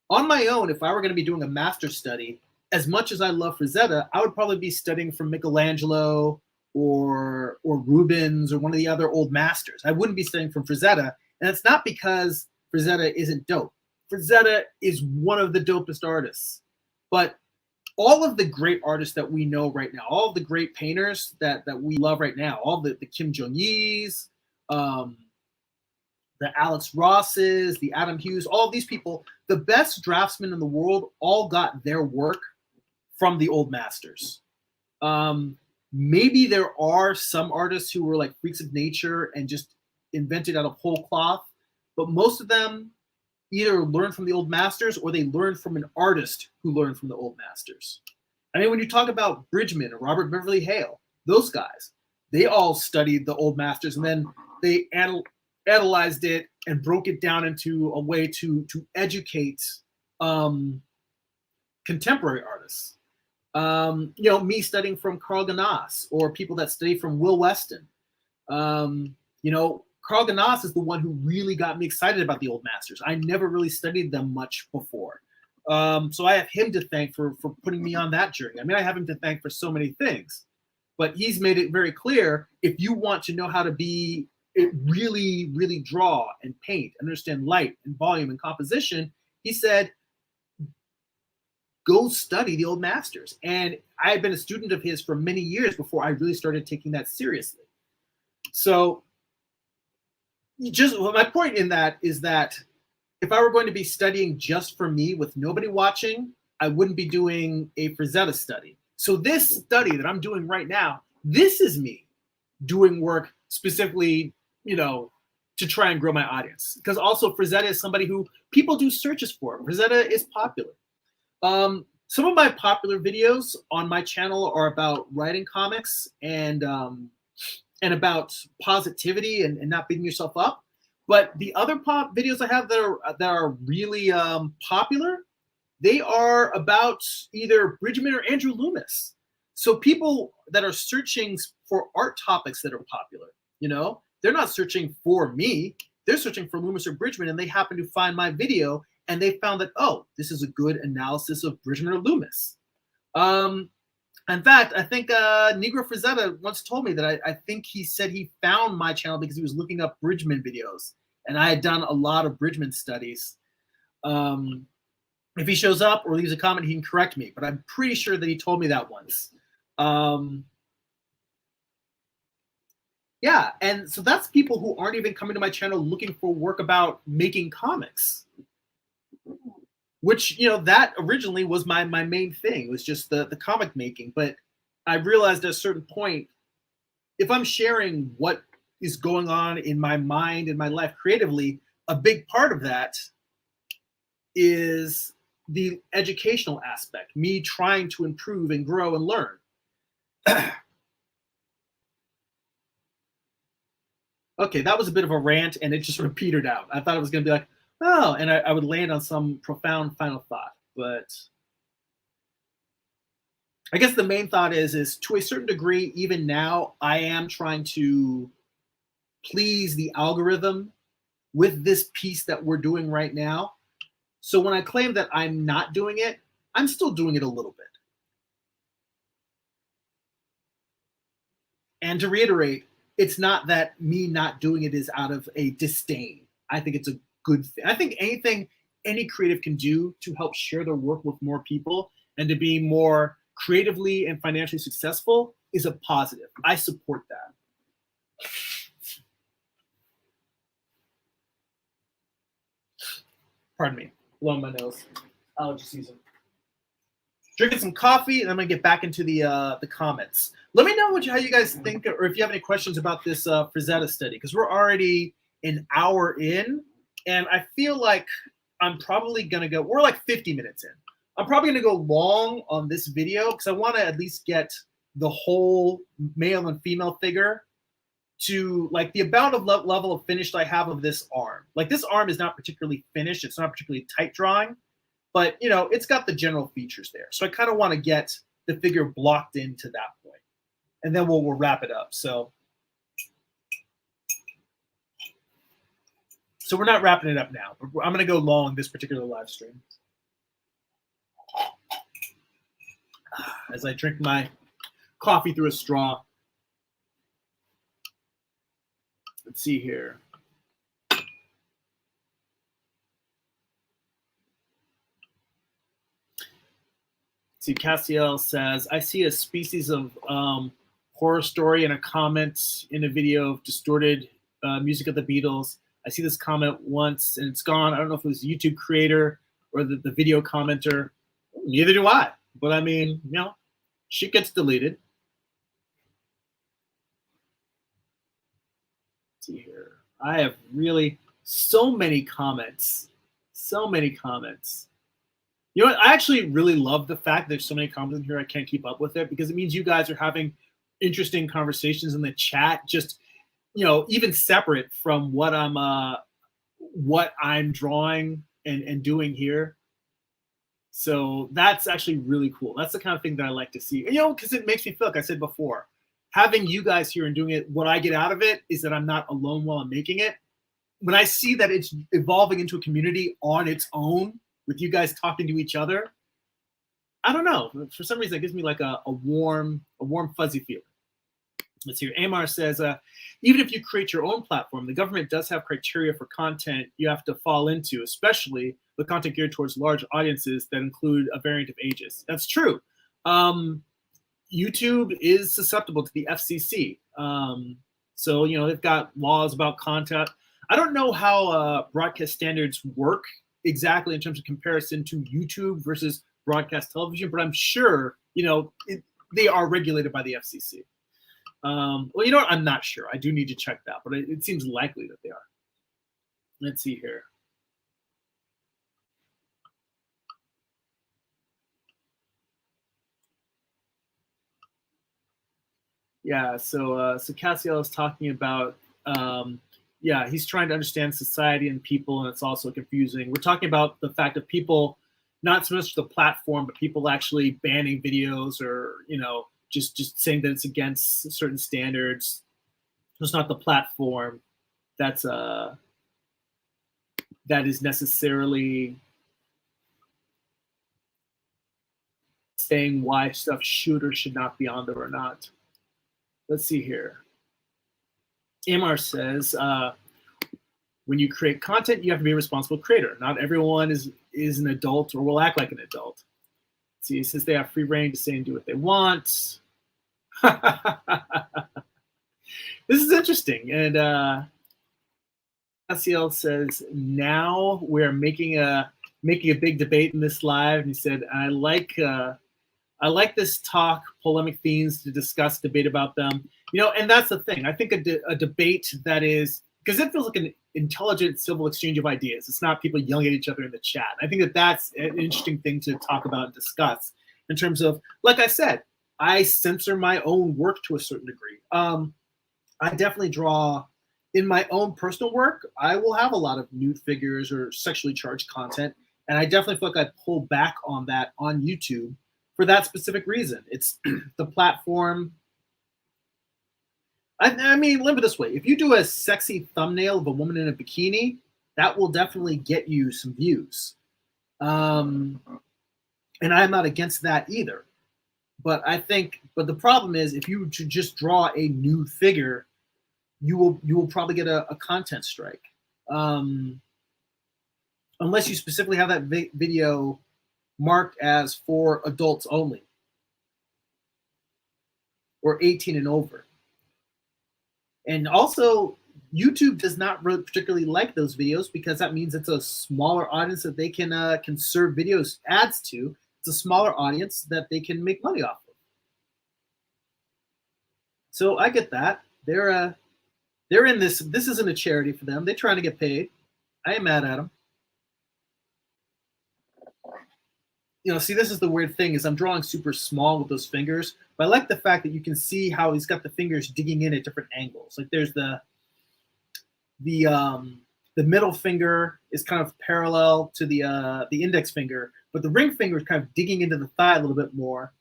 On my own, if I were going to be doing a master study, as much as I love Frazetta, I would probably be studying from Michelangelo or Rubens or one of the other old masters. I wouldn't be studying from Frazetta. And it's not because Frazetta isn't dope. Frazetta is one of the dopest artists. But all of the great artists that we know right now, all of the great painters that we love right now, all the Kim Jong-Yis, the Alex Rosses, the Adam Hughes, all these people, the best draftsmen in the world all got their work from the old masters. Maybe there are some artists who were like freaks of nature and just invented out of whole cloth, but most of them either learned from the old masters or they learned from an artist who learned from the old masters. I mean, when you talk about Bridgman or Robert Beverly Hale, those guys, they all studied the old masters and then they analyzed it and broke it down into a way to educate contemporary artists. You know, me studying from Carl Ganas or people that study from Will Weston. You know, Carl Ganas is the one who really got me excited about the old masters. I never really studied them much before. So I have him to thank for putting me on that journey. I mean, I have him to thank for so many things, but he's made it very clear, if you want to know how to be really, really draw and paint, understand light and volume and composition, he said, go study the old masters. And I had been a student of his for many years before I really started taking that seriously. So just my point in that is that if I were going to be studying just for me with nobody watching, I wouldn't be doing a Frazetta study. So this study that I'm doing right now, this is me doing work specifically, you know, to try and grow my audience. Because also Frazetta is somebody who people do searches for. Frazetta is popular. Some of my popular videos on my channel are about writing comics and about positivity and not beating yourself up. But the other pop videos I have that are really popular, they are about either Bridgman or Andrew Loomis. So people that are searching for art topics that are popular, you know, they're not searching for me. They're searching for Loomis or Bridgman, and they happen to find my video, and they found that, oh, this is a good analysis of Bridgman or Loomis. In fact, I think Negro Frazetta once told me that I think he said he found my channel because he was looking up Bridgman videos, and I had done a lot of Bridgman studies. If he shows up or leaves a comment, he can correct me, but I'm pretty sure that he told me that once. Yeah, and so that's people who aren't even coming to my channel looking for work about making comics. Which, you know, that originally was my main thing, was just the comic making. But I realized at a certain point, if I'm sharing what is going on in my mind and my life creatively, a big part of that is the educational aspect, me trying to improve and grow and learn. Okay, that was a bit of a rant, and it just sort of petered out. I thought it was going to be like, oh, and I would land on some profound final thought. But I guess the main thought is to a certain degree, even now, I am trying to please the algorithm with this piece that we're doing right now. So when I claim that I'm not doing it, I'm still doing it a little bit. And to reiterate, it's not that me not doing it is out of a disdain. I think it's a good thing. I think anything any creative can do to help share their work with more people and to be more creatively and financially successful is a positive. I support that. Pardon me, blowing my nose. Allergy season. Drinking some coffee, and I'm gonna get back into the comments. Let me know how you guys think, or if you have any questions about this Frazetta study, because we're already an hour in, and I feel like I'm probably gonna go. We're like 50 minutes in. I'm probably gonna go long on this video because I want to at least get the whole male and female figure to like the amount of level of finished I have of this arm. Like this arm is not particularly finished. It's not particularly tight drawing. But, you know, it's got the general features there. So I kind of want to get the figure blocked into that point. And then we'll wrap it up. So we're not wrapping it up now. But I'm going to go long this particular live stream. As I drink my coffee through a straw. Let's see here. See, Cassiel says, I see a species of horror story in a comment in a video of distorted music of the Beatles. I see this comment once and it's gone. I don't know if it was a YouTube creator or the video commenter. Neither do I. But I mean, you know, shit gets deleted. Let's see here. I have really so many comments. So many comments. You know what? I actually really love the fact there's so many comments in here. I can't keep up with it because it means you guys are having interesting conversations in the chat. Just, you know, even separate from what I'm drawing and doing here. So that's actually really cool. That's the kind of thing that I like to see. You know, because it makes me feel like I said before, having you guys here and doing it. What I get out of it is that I'm not alone while I'm making it. When I see that it's evolving into a community on its own, with you guys talking to each other, I don't know. For some reason, it gives me like a warm, fuzzy feeling. Let's hear. Amar says, even if you create your own platform, the government does have criteria for content you have to fall into, especially with content geared towards large audiences that include a variant of ages. That's true. YouTube is susceptible to the FCC. So, you know, they've got laws about content. I don't know how broadcast standards work exactly in terms of comparison to YouTube versus broadcast television, but I'm sure, you know, they are regulated by the FCC. Well, you know what? I'm not sure. I do need to check that, but it seems likely that they are. Let's see here. Yeah, so Cassiel is talking about, yeah, he's trying to understand society and people, and it's also confusing. We're talking about the fact of people, not so much the platform, but people actually banning videos or, you know, just saying that it's against certain standards. It's not the platform that is necessarily saying why stuff should or should not be on there or not. Let's see here. Amar says, when you create content, you have to be a responsible creator. Not everyone is an adult or will act like an adult. See, he says they have free reign to say and do what they want. This is interesting. And Asiel says, now we're making a big debate in this live. And he said, I like this talk, polemic themes to discuss, debate about them. You know, and that's the thing. I think a debate that is, because it feels like an intelligent civil exchange of ideas. It's not people yelling at each other in the chat. I think that's an interesting thing to talk about and discuss in terms of, like I said, I censor my own work to a certain degree. I definitely draw, in my own personal work, I will have a lot of nude figures or sexually charged content. And I definitely feel like I pull back on that on YouTube for that specific reason. It's the platform. I mean, live it this way. If you do a sexy thumbnail of a woman in a bikini, that will definitely get you some views. And I'm not against that either. But the problem is if you just draw a nude figure, you will probably get a content strike. Unless you specifically have that video marked as for adults only or 18 and over. And also, YouTube does not really particularly like those videos because that means it's a smaller audience that they can serve videos ads to. It's a smaller audience that they can make money off of. So I get that. They're in this. This isn't a charity for them. They're trying to get paid. I ain't mad at them. See, this is the weird thing is I'm drawing super small with those fingers, but I like the fact that you can see how he's got the fingers digging in at different angles. Like there's the middle finger is kind of parallel to the index finger, but the ring finger is kind of digging into the thigh a little bit more.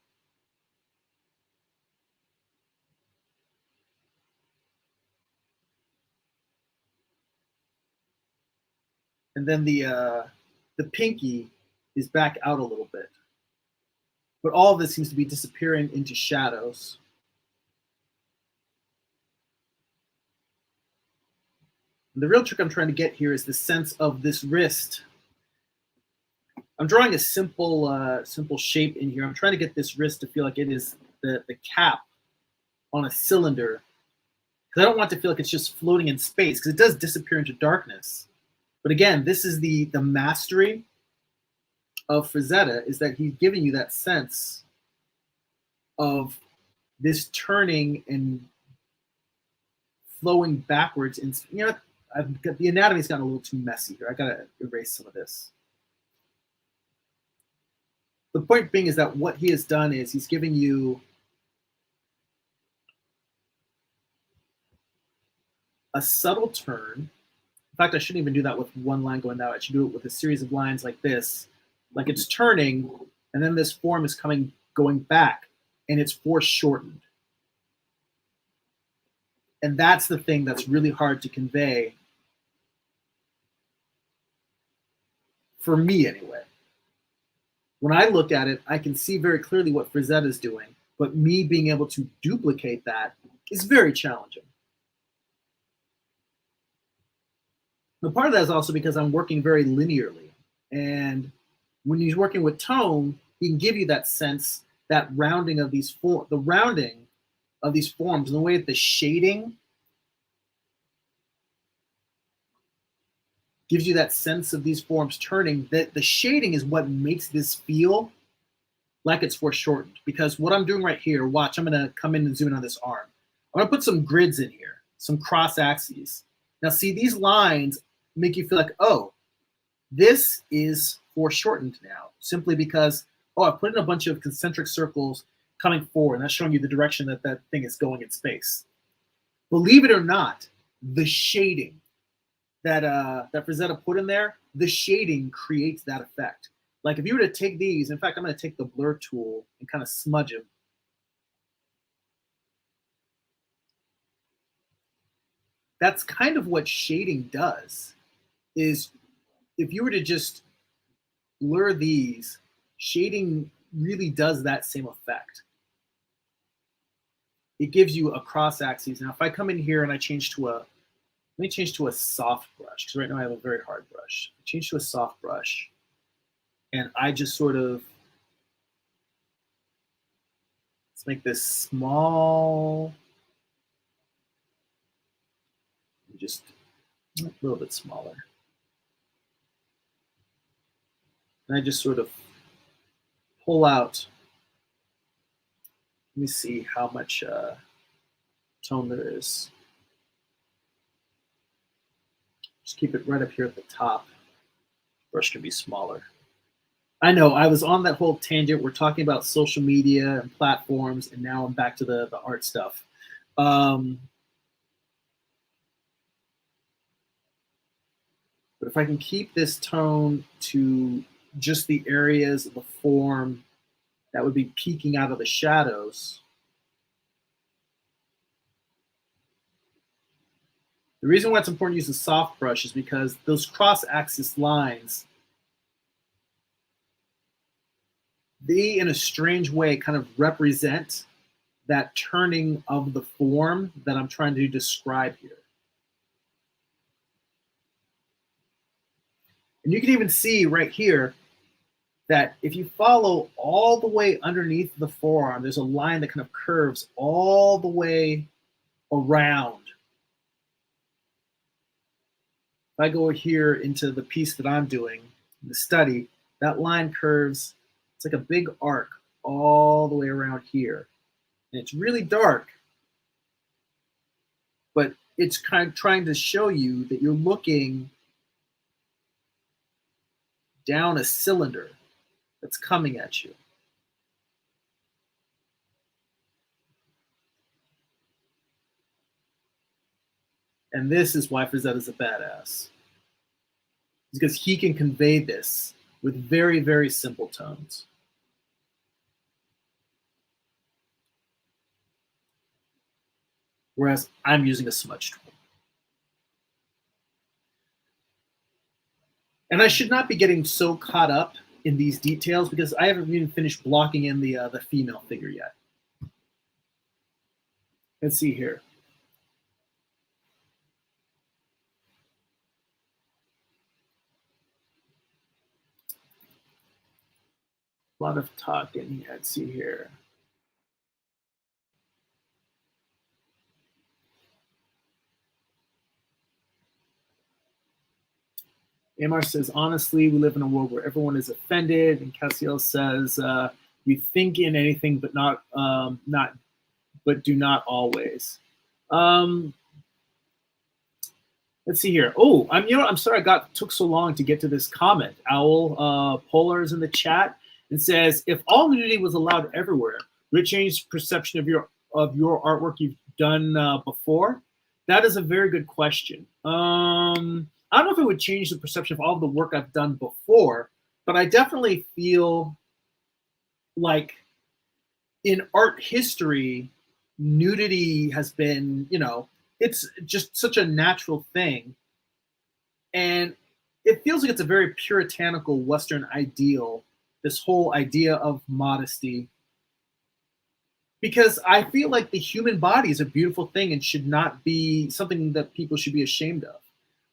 And then the pinky is back out a little bit. But all of this seems to be disappearing into shadows. And the real trick I'm trying to get here is the sense of this wrist. I'm drawing a simple shape in here. I'm trying to get this wrist to feel like it is the cap on a cylinder. Because I don't want it to feel like it's just floating in space, because it does disappear into darkness. But again, this is the mastery of Frazetta, is that he's giving you that sense of this turning and flowing backwards. And I've got the anatomy's gotten a little too messy here. I gotta erase some of this. The point being is that what he has done is he's giving you a subtle turn. In fact, I shouldn't even do that with one line going out. I should do it with a series of lines like this. Like it's turning, and then this form is going back, and it's foreshortened. And that's the thing that's really hard to convey, for me anyway. When I look at it, I can see very clearly what Frazetta is doing, but me being able to duplicate that is very challenging. But part of that is also because I'm working very linearly. And when he's working with tone, he can give you that sense, that rounding of these forms, the rounding of these forms, and the way that the shading gives you that sense of these forms turning. That the shading is what makes this feel like it's foreshortened. Because what I'm doing right here, watch, I'm going to come in and zoom in on this arm. I'm going to put some grids in here, some cross axes. Now, see, these lines make you feel like, oh, this is foreshortened now, simply because, oh, I put in a bunch of concentric circles coming forward, and that's showing you the direction that that thing is going in space. Believe it or not, the shading that Frazetta put in there, the shading creates that effect. Like if you were to take these, in fact, I'm going to take the blur tool and kind of smudge them. That's kind of what shading does, is if you were to just blur these, shading really does that same effect. It gives you a cross axis. Now, if I come in here and I change to let me change to a soft brush, because right now I have a very hard brush. Change to a soft brush, and I just sort of, let's make this small, just a little bit smaller. And I just sort of pull out, let me see how much tone there is. Just keep it right up here at the top. Brush can be smaller. I know, I was on that whole tangent. We're talking about social media and platforms, and now I'm back to the art stuff. But if I can keep this tone to just the areas of the form that would be peeking out of the shadows. The reason why it's important to use a soft brush is because those cross-axis lines, they, in a strange way, kind of represent that turning of the form that I'm trying to describe here. And you can even see right here that if you follow all the way underneath the forearm, there's a line that kind of curves all the way around. I go here into the piece that I'm doing, the study, that line curves, it's like a big arc all the way around here. And it's really dark, but it's kind of trying to show you that you're looking down a cylinder that's coming at you. And this is why Frazetta is a badass. Because he can convey this with very, very simple tones. Whereas I'm using a smudge tool. And I should not be getting so caught up in these details because I haven't even finished blocking in the female figure yet. Let's see here. A lot of talking. Let's see here. Amar says, honestly, we live in a world where everyone is offended. And Cassiel says, you think in anything, but but do not always. Let's see here. Oh, I'm sorry took so long to get to this comment. Owl Polar is in the chat and says, if all nudity was allowed everywhere, would it change perception of your artwork you've done before? That is a very good question. I don't know if it would change the perception of all of the work I've done before, but I definitely feel like in art history, nudity has been, it's just such a natural thing. And it feels like it's a very puritanical Western ideal, this whole idea of modesty. Because I feel like the human body is a beautiful thing and should not be something that people should be ashamed of.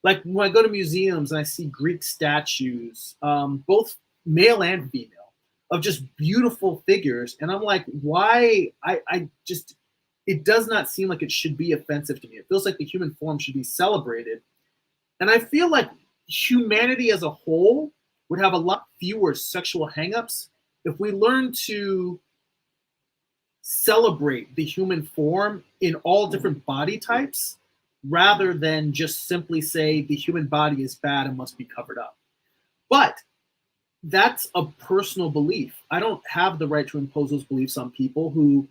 Like when I go to museums and I see Greek statues, both male and female, of just beautiful figures. And I'm like, why? It does not seem like it should be offensive to me. It feels like the human form should be celebrated. And I feel like humanity as a whole would have a lot fewer sexual hangups if we learn to celebrate the human form in all different body types rather than just simply say the human body is bad and must be covered up. But that's a personal belief. I don't have the right to impose those beliefs on people who,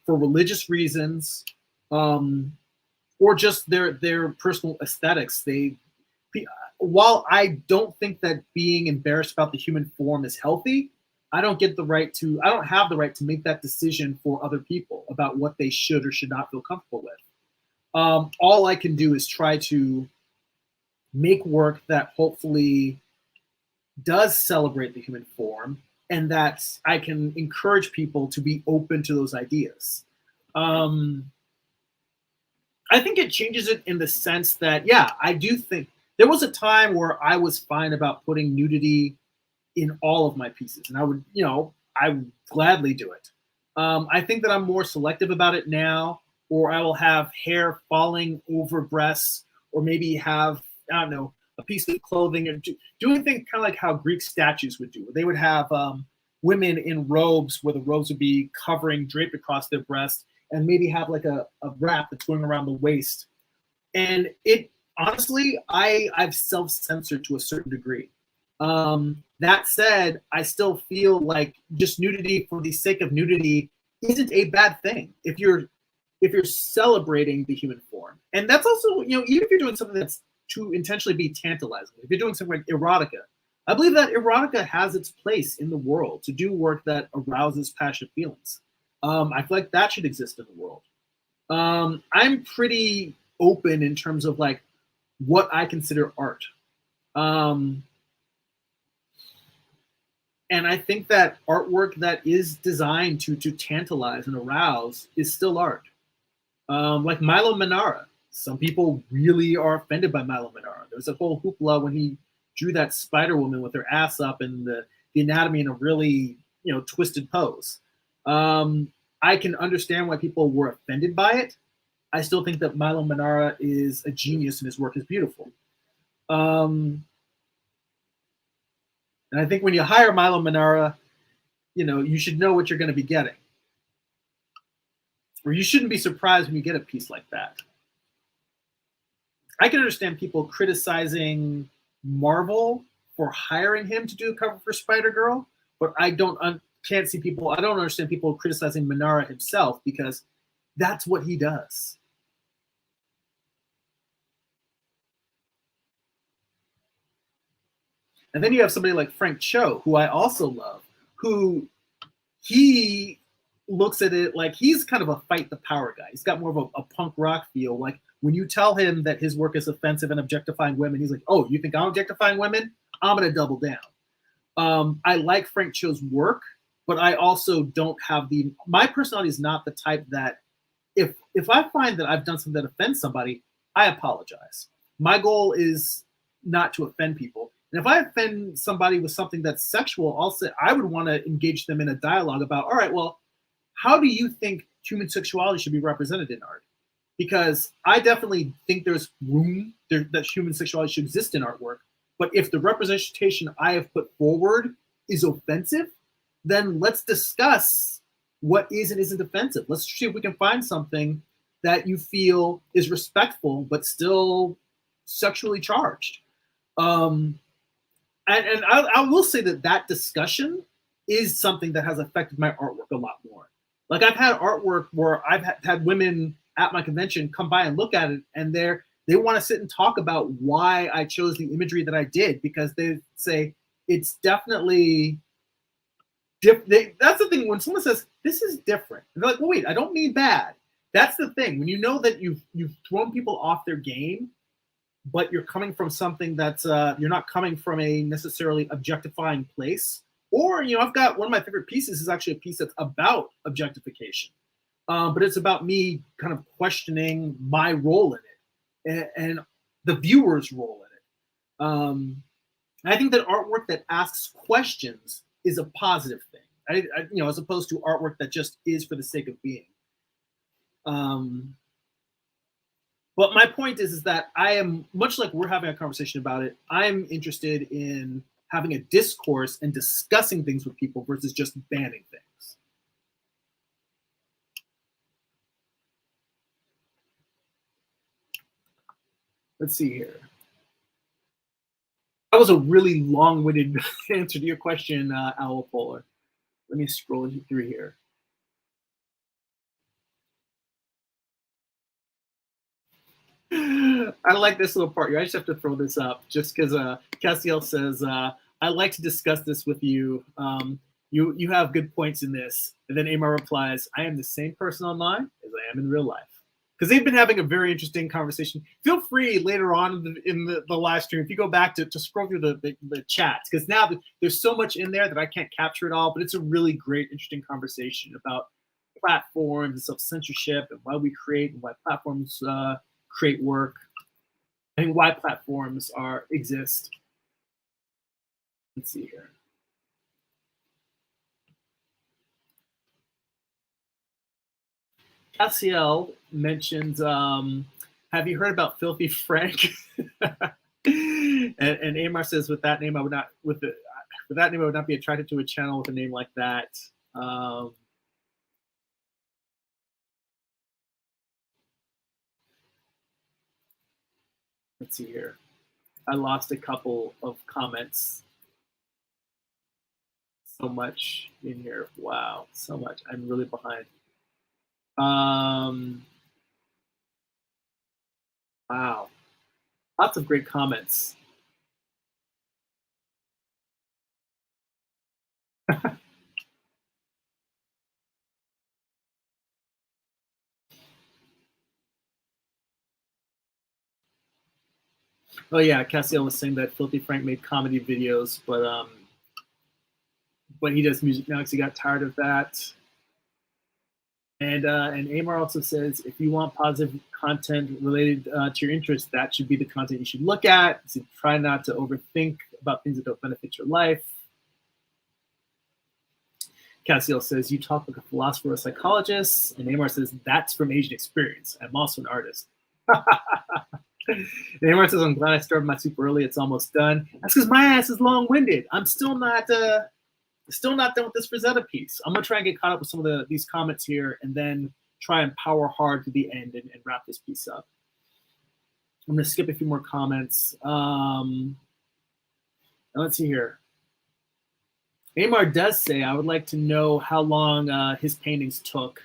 for religious reasons, or just their personal aesthetics. While I don't think that being embarrassed about the human form is healthy, I don't have the right to make that decision for other people about what they should or should not feel comfortable with. All I can do is try to make work that hopefully does celebrate the human form, and that I can encourage people to be open to those ideas. I think it changes it in the sense that, yeah, I do think there was a time where I was fine about putting nudity in all of my pieces, and I would gladly do it. I think that I'm more selective about it now, or I will have hair falling over breasts, or maybe have, I don't know, a piece of clothing, or doing things kind of like how Greek statues would do. They would have women in robes where the robes would be covering, draped across their breast, and maybe have like a wrap that's going around the waist. And it, honestly, I've self-censored to a certain degree. That said, I still feel like just nudity for the sake of nudity isn't a bad thing if you're celebrating the human form. And that's also, even if you're doing something that's to intentionally be tantalizing, if you're doing something like erotica, I believe that erotica has its place in the world to do work that arouses passionate feelings. I feel like that should exist in the world. I'm pretty open in terms of like what I consider art. And I think that artwork that is designed to tantalize and arouse is still art. Like Milo Manara. Some people really are offended by Milo Manara. There was a whole hoopla when he drew that Spider Woman with her ass up and the anatomy in a really twisted pose. I can understand why people were offended by it. I still think that Milo Manara is a genius and his work is beautiful. And I think when you hire Milo Manara, you should know what you're going to be getting. Or you shouldn't be surprised when you get a piece like that. I can understand people criticizing Marvel for hiring him to do a cover for Spider-Girl, but I don't understand people criticizing Manara himself, because that's what he does. And then you have somebody like Frank Cho, who I also love, who he looks at it like he's kind of a fight the power guy. He's got more of a punk rock feel. Like when you tell him that his work is offensive and objectifying women, he's like, oh, you think I'm objectifying women? I'm going to double down. I like Frank Cho's work, but I also don't have my personality is not the type that if I find that I've done something that offends somebody, I apologize. My goal is not to offend people. And if I offend somebody with something that's sexual, I would want to engage them in a dialogue about, all right, well, how do you think human sexuality should be represented in art? Because I definitely think there's room that human sexuality should exist in artwork. But if the representation I have put forward is offensive, then let's discuss what is and isn't offensive. Let's see if we can find something that you feel is respectful but still sexually charged. And I will say that discussion is something that has affected my artwork a lot more. Like I've had artwork where I've had women at my convention come by and look at it, and they want to sit and talk about why I chose the imagery that I did, because they say it's definitely different. That's the thing, when someone says this is different, and they're like, well, wait, I don't mean bad. That's the thing. When you know that you've thrown people off their game, but you're coming from something that's you're not coming from a necessarily objectifying place. Or, I've got one of my favorite pieces is actually a piece that's about objectification, but it's about me kind of questioning my role in it and the viewer's role in it. I think that artwork that asks questions is a positive thing, as opposed to artwork that just is for the sake of being. But my point is that I am, much like we're having a conversation about it, I'm interested in having a discourse and discussing things with people versus just banning things. Let's see here. That was a really long-winded answer to your question, Owl Polar. Let me scroll through here. I like this little part here. I just have to throw this up just because Cassiel says, I'd like to discuss this with you. You have good points in this. And then Amar replies, I am the same person online as I am in real life. Because they've been having a very interesting conversation. Feel free later on in the live stream, if you go back to scroll through the chats, because now there's so much in there that I can't capture it all, but it's a really great, interesting conversation about platforms and self-censorship and why we create and why platforms create work, and why platforms exist. Let's see here. Cassiel mentions, have you heard about Filthy Frank? and Amar says, with that name, I would not be attracted to a channel with a name like that. Let's see here. I lost a couple of comments. So much in here. Wow, so much. I'm really behind. Wow. Lots of great comments. Oh yeah, Cassiel was saying that Filthy Frank made comedy videos, but he does music now because he got tired of that. And Amar also says, if you want positive content related to your interests, that should be the content you should look at. So try not to overthink about things that don't benefit your life. Cassiel says, you talk like a philosopher or psychologist. And Amar says, that's from Asian experience. I'm also an artist. Neymar says, I'm glad I started my soup early. It's almost done. That's because my ass is long-winded. I'm still not done with this Frazetta piece. I'm going to try and get caught up with some of these comments here and then try and power hard to the end and wrap this piece up. I'm going to skip a few more comments. Let's see here. Amar does say, I would like to know how long his paintings took.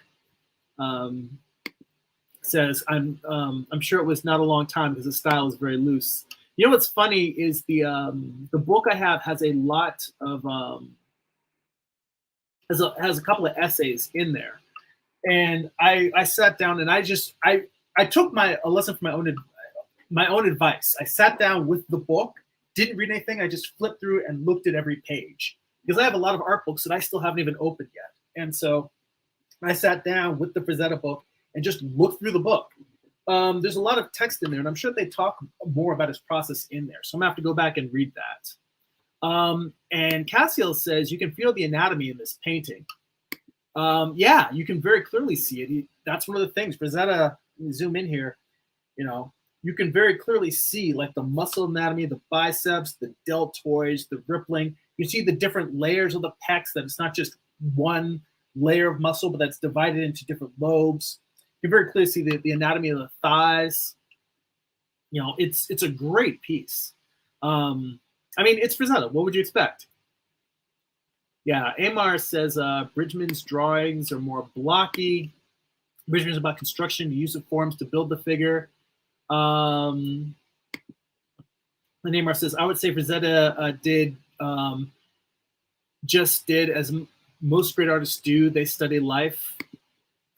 Says, I'm sure it was not a long time because the style is very loose. You know what's funny is the book I have has a lot of has a couple of essays in there, and I sat down and I took a lesson from my own advice. I sat down with the book, didn't read anything. I just flipped through and looked at every page because I have a lot of art books that I still haven't even opened yet, and so I sat down with the Frazetta book and just looked through the book. There's a lot of text in there, and I'm sure they talk more about his process in there. So I'm gonna have to go back and read that. And Cassiel says, you can feel the anatomy in this painting. Yeah, you can very clearly see it. That's one of the things. Frazetta, zoom in here, you can very clearly see like the muscle anatomy, the biceps, the deltoids, the rippling. You see the different layers of the pecs, that it's not just one layer of muscle, but that's divided into different lobes. You can very clearly see the anatomy of the thighs. It's a great piece. I mean, it's Frazetta. What would you expect? Yeah, Amar says Bridgman's drawings are more blocky. Bridgman's about construction, the use of forms to build the figure. And Amar says, I would say Frazetta did as most great artists do. They study life.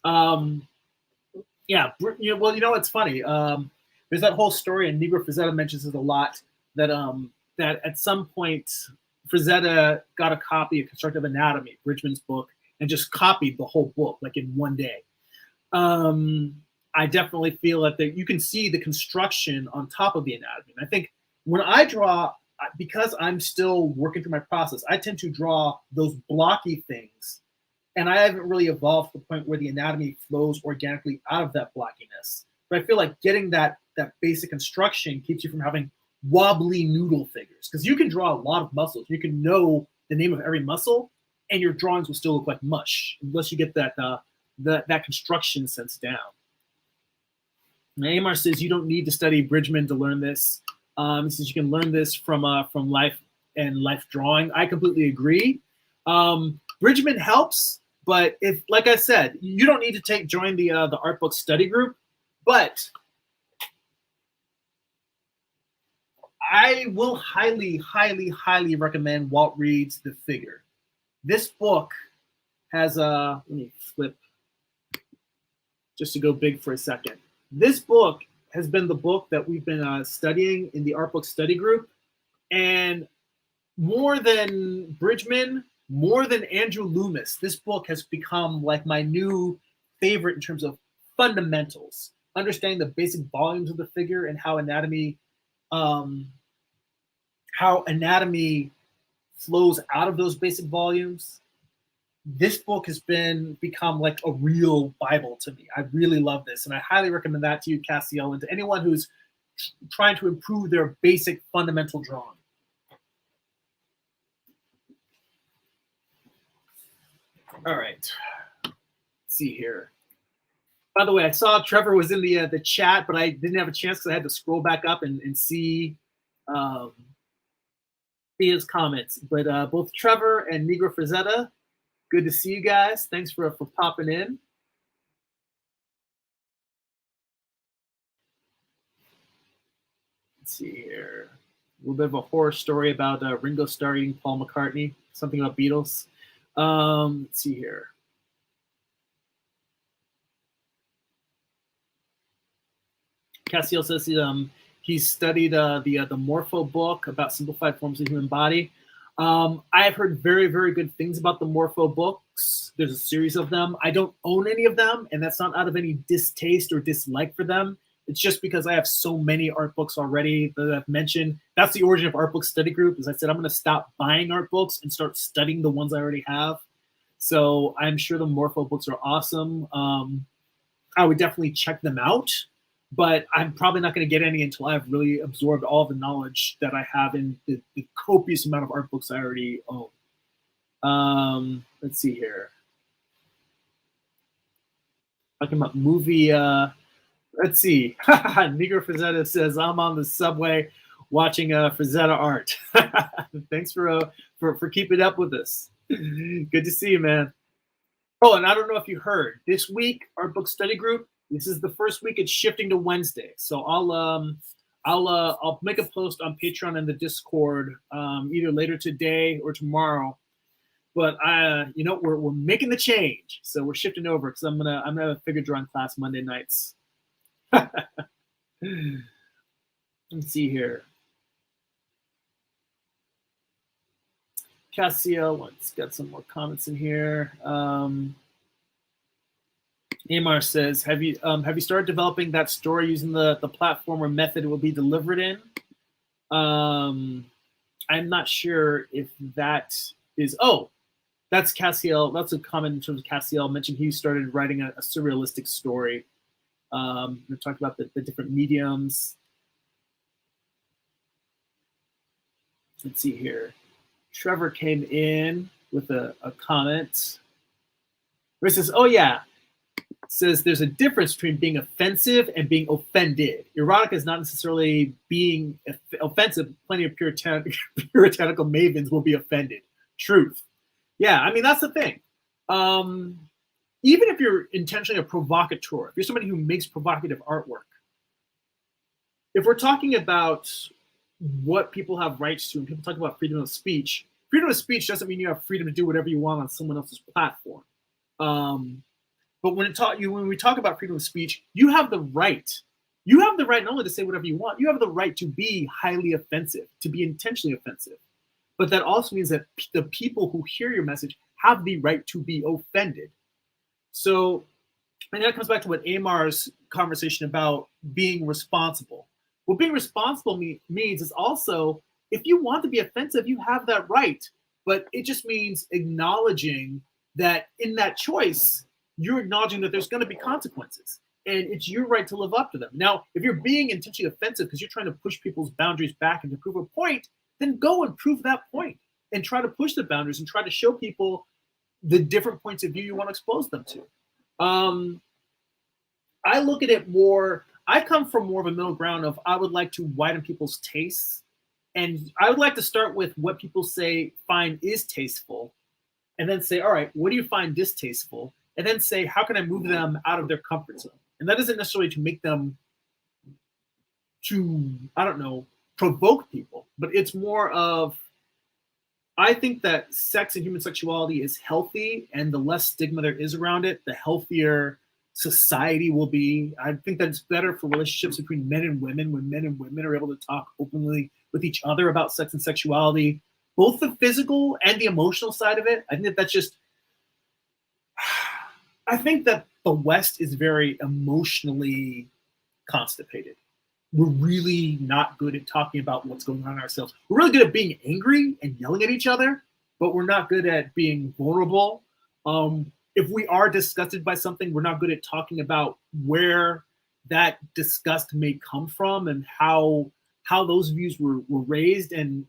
Yeah, well, it's funny. There's that whole story, and Negro Frazetta mentions it a lot, that that at some point Frazetta got a copy of Constructive Anatomy, Bridgman's book, and just copied the whole book like in one day. I definitely feel that you can see the construction on top of the anatomy. And I think when I draw, because I'm still working through my process, I tend to draw those blocky things, and I haven't really evolved to the point where the anatomy flows organically out of that blockiness. But I feel like getting that basic construction keeps you from having wobbly noodle figures, because you can draw a lot of muscles. You can know the name of every muscle, and your drawings will still look like mush unless you get that construction sense down. Amar says you don't need to study Bridgman to learn this. He says you can learn this from life and life drawing. I completely agree. Bridgman helps, but if, like I said, you don't need to join the art book study group, but I will highly, highly, highly recommend Walt Reed's The Figure. This book has let me flip just to go big for a second. This book has been the book that we've been studying in the art book study group, and more than Bridgman, more than Andrew Loomis, this book has become like my new favorite in terms of fundamentals, understanding the basic volumes of the figure and how anatomy flows out of those basic volumes. This book has become like a real Bible to me. I really love this, and I highly recommend that to you, Cassiel, and to anyone who's trying to improve their basic fundamental drawing. All right, let's see here. By the way, I saw Trevor was in the chat, but I didn't have a chance because I had to scroll back up and see his comments. But both Trevor and Negro Frazetta, good to see you guys. Thanks for popping in. Let's see here. A little bit of a horror story about Ringo Starr eating Paul McCartney. Something about Beatles. Let's see here. Cassiel says he studied the Morpho book about simplified forms of the human body. I have heard very, very good things about the Morpho books. There's a series of them. I don't own any of them, and that's not out of any distaste or dislike for them. It's just because I have so many art books already that I've mentioned. That's the origin of Art Book Study Group. As I said, I'm going to stop buying art books and start studying the ones I already have. So I'm sure the Morpho books are awesome. I would definitely check them out. but I'm probably not going to get any until I've really absorbed all the knowledge that I have in the copious amount of art books I already own. Let's see here. Talking about movie. Let's see. Negro Frazetta says, I'm on the subway watching Frazetta art. Thanks for keeping up with us. Good to see you, man. Oh, and I don't know if you heard this week, our book study group. This is the first week. It's shifting to Wednesday, so I'll make a post on Patreon and the Discord either later today or tomorrow. But we're making the change, so we're shifting over because I'm gonna have a figure drawing class Monday nights. Let's see here. Cassio, let's get some more comments in here. Amar says, have you started developing that story using the platform or method it will be delivered in? I'm not sure if that is. Oh, that's Cassiel. That's a comment in terms of Cassiel mentioned he started writing a surrealistic story. We talked about the different mediums. Let's see here. Trevor came in with a comment where it says, oh yeah, says there's a difference between being offensive and being offended. Erotica is not necessarily being offensive. Plenty of puritanical mavens will be offended. Truth. Yeah, I mean, that's the thing. Even if you're intentionally a provocateur, if you're somebody who makes provocative artwork, if we're talking about what people have rights to, and people talk about freedom of speech doesn't mean you have freedom to do whatever you want on someone else's platform. But when we talk about freedom of speech, you have the right. You have the right not only to say whatever you want, you have the right to be highly offensive, to be intentionally offensive. But that also means that the people who hear your message have the right to be offended. So, and that comes back to what Amar's conversation about being responsible. What being responsible means is also, if you want to be offensive, you have that right. But it just means acknowledging that in that choice, you're acknowledging that there's going to be consequences. And it's your right to live up to them. Now, if you're being intentionally offensive because you're trying to push people's boundaries back and to prove a point, then go and prove that point and try to push the boundaries and try to show people the different points of view you want to expose them to. I look at it more, I come from more of a middle ground of I would like to widen people's tastes. And I would like to start with what people find is tasteful, and then say, all right, what do you find distasteful? And then say, how can I move them out of their comfort zone? And that isn't necessarily to make them provoke people, but it's more of, I think that sex and human sexuality is healthy, and the less stigma there is around it, the healthier society will be. I think that's better for relationships between men and women when men and women are able to talk openly with each other about sex and sexuality, both the physical and the emotional side of it. I think that's just, I think that the West is very emotionally constipated. We're really not good at talking about what's going on in ourselves. We're really good at being angry and yelling at each other, but we're not good at being vulnerable. If we are disgusted by something, we're not good at talking about where that disgust may come from and how those views were raised, and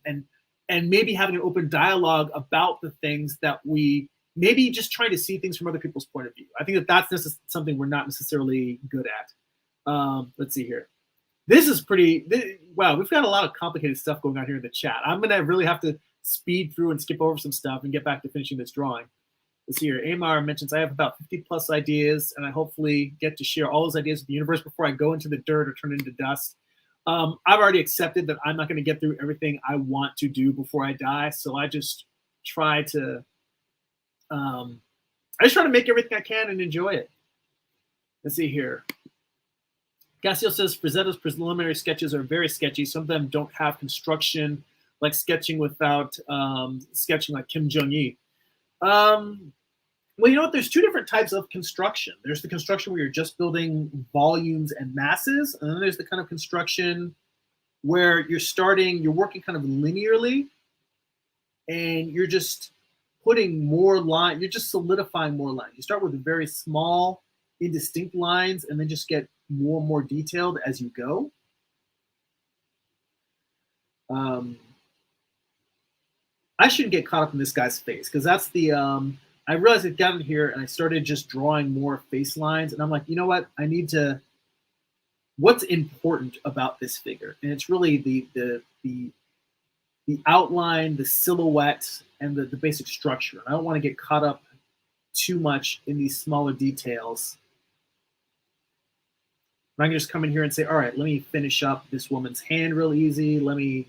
maybe having an open dialogue about the things that we maybe just trying to see things from other people's point of view. I think that that's something we're not necessarily good at. Let's see here. This is wow, we've got a lot of complicated stuff going on here in the chat. I'm going to really have to speed through and skip over some stuff and get back to finishing this drawing. Let's see here. Amar mentions, I have about 50 plus ideas, and I hopefully get to share all those ideas with the universe before I go into the dirt or turn into dust. I've already accepted that I'm not going to get through everything I want to do before I die, so I just try to make everything I can and enjoy it. Let's see here. Cassio says Frazetta's preliminary sketches are very sketchy. Some of them don't have construction, like sketching without sketching like Kim Jong-il. Well, you know what? There's two different types of construction. There's the construction where you're just building volumes and masses, and then there's the kind of construction where you're working kind of linearly, and you're just putting more line. You're just solidifying more lines. You start with very small indistinct lines and then just get more and more detailed as you go. Um, I shouldn't get caught up in this guy's face because that's the. I realized I'd gotten here and I started just drawing more face lines, and I'm like, you know what? I need to. What's important about this figure? And it's really the outline, the silhouette, and the basic structure. I don't want to get caught up too much in these smaller details. I can just come in here and say, all right, let me finish up this woman's hand real easy. And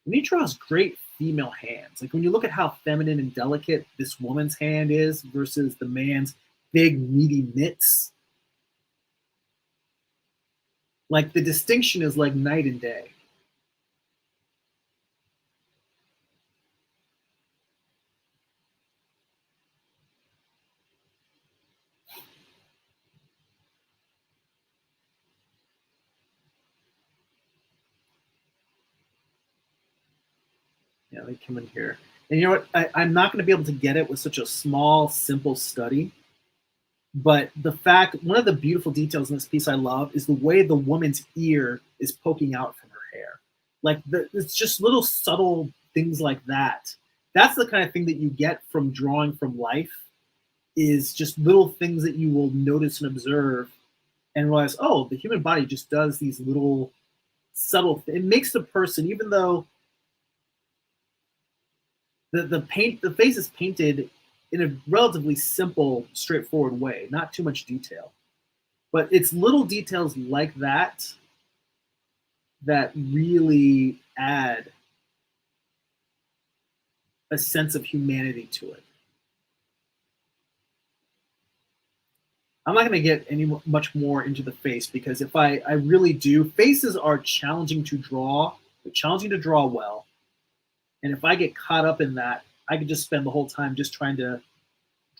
he draws great female hands. Like when you look at how feminine and delicate this woman's hand is versus the man's big, meaty mitts, like the distinction is like night and day. Yeah, they come in here. And you know what? I'm not going to be able to get it with such a small, simple study. But the fact, one of the beautiful details in this piece I love is the way the woman's ear is poking out from her hair. Like it's just little subtle things like that. That's the kind of thing that you get from drawing from life, is just little things that you will notice and observe and realize, oh, the human body just does these little subtle things. It makes the person, even though the face is painted in a relatively simple, straightforward way, not too much detail. But it's little details like that that really add a sense of humanity to it. I'm not going to get any much more into the face because if I really do, faces are challenging to draw. They're challenging to draw well. And if I get caught up in that, I could just spend the whole time just trying to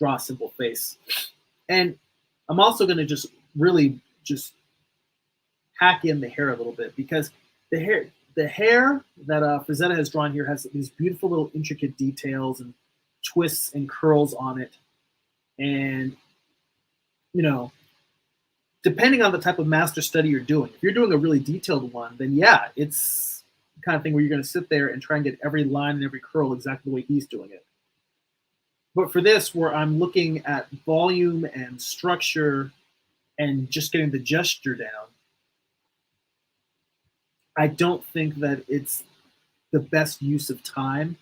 draw a simple face. And I'm also going to just really just hack in the hair a little bit because the hair that Frazetta has drawn here has these beautiful little intricate details and twists and curls on it. And, you know, depending on the type of master study you're doing, if you're doing a really detailed one, then yeah, it's the kind of thing where you're going to sit there and try and get every line and every curl exactly the way he's doing it. But for this, where I'm looking at volume and structure and just getting the gesture down, I don't think that it's the best use of time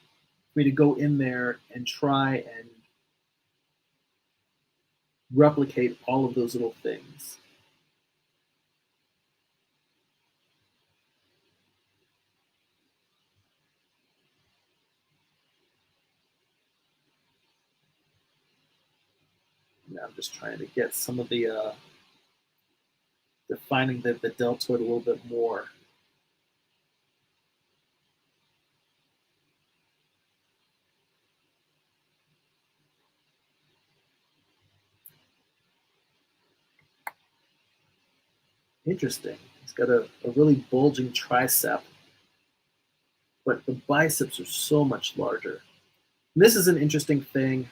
for me to go in there and try and replicate all of those little things. I'm just trying to get some of the defining the deltoid a little bit more. Interesting. He's got a really bulging tricep, but the biceps are so much larger. And this is an interesting thing.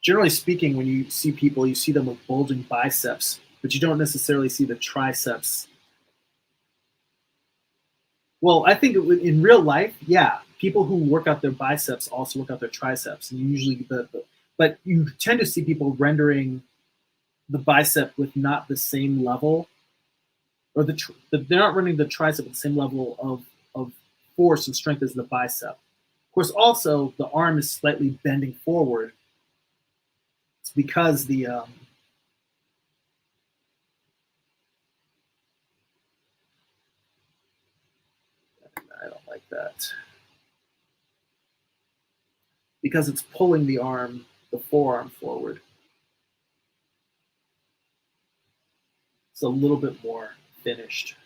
Generally speaking, when you see people, you see them with bulging biceps, but you don't necessarily see the triceps. Well, I think in real life, yeah, people who work out their biceps also work out their triceps, and usually but you tend to see people rendering the bicep with not the same level, or they're not running the tricep at the same level of force and strength as the bicep. Of course, also the arm is slightly bending forward. It's because I don't like that, because it's pulling the forearm forward. It's a little bit more finished.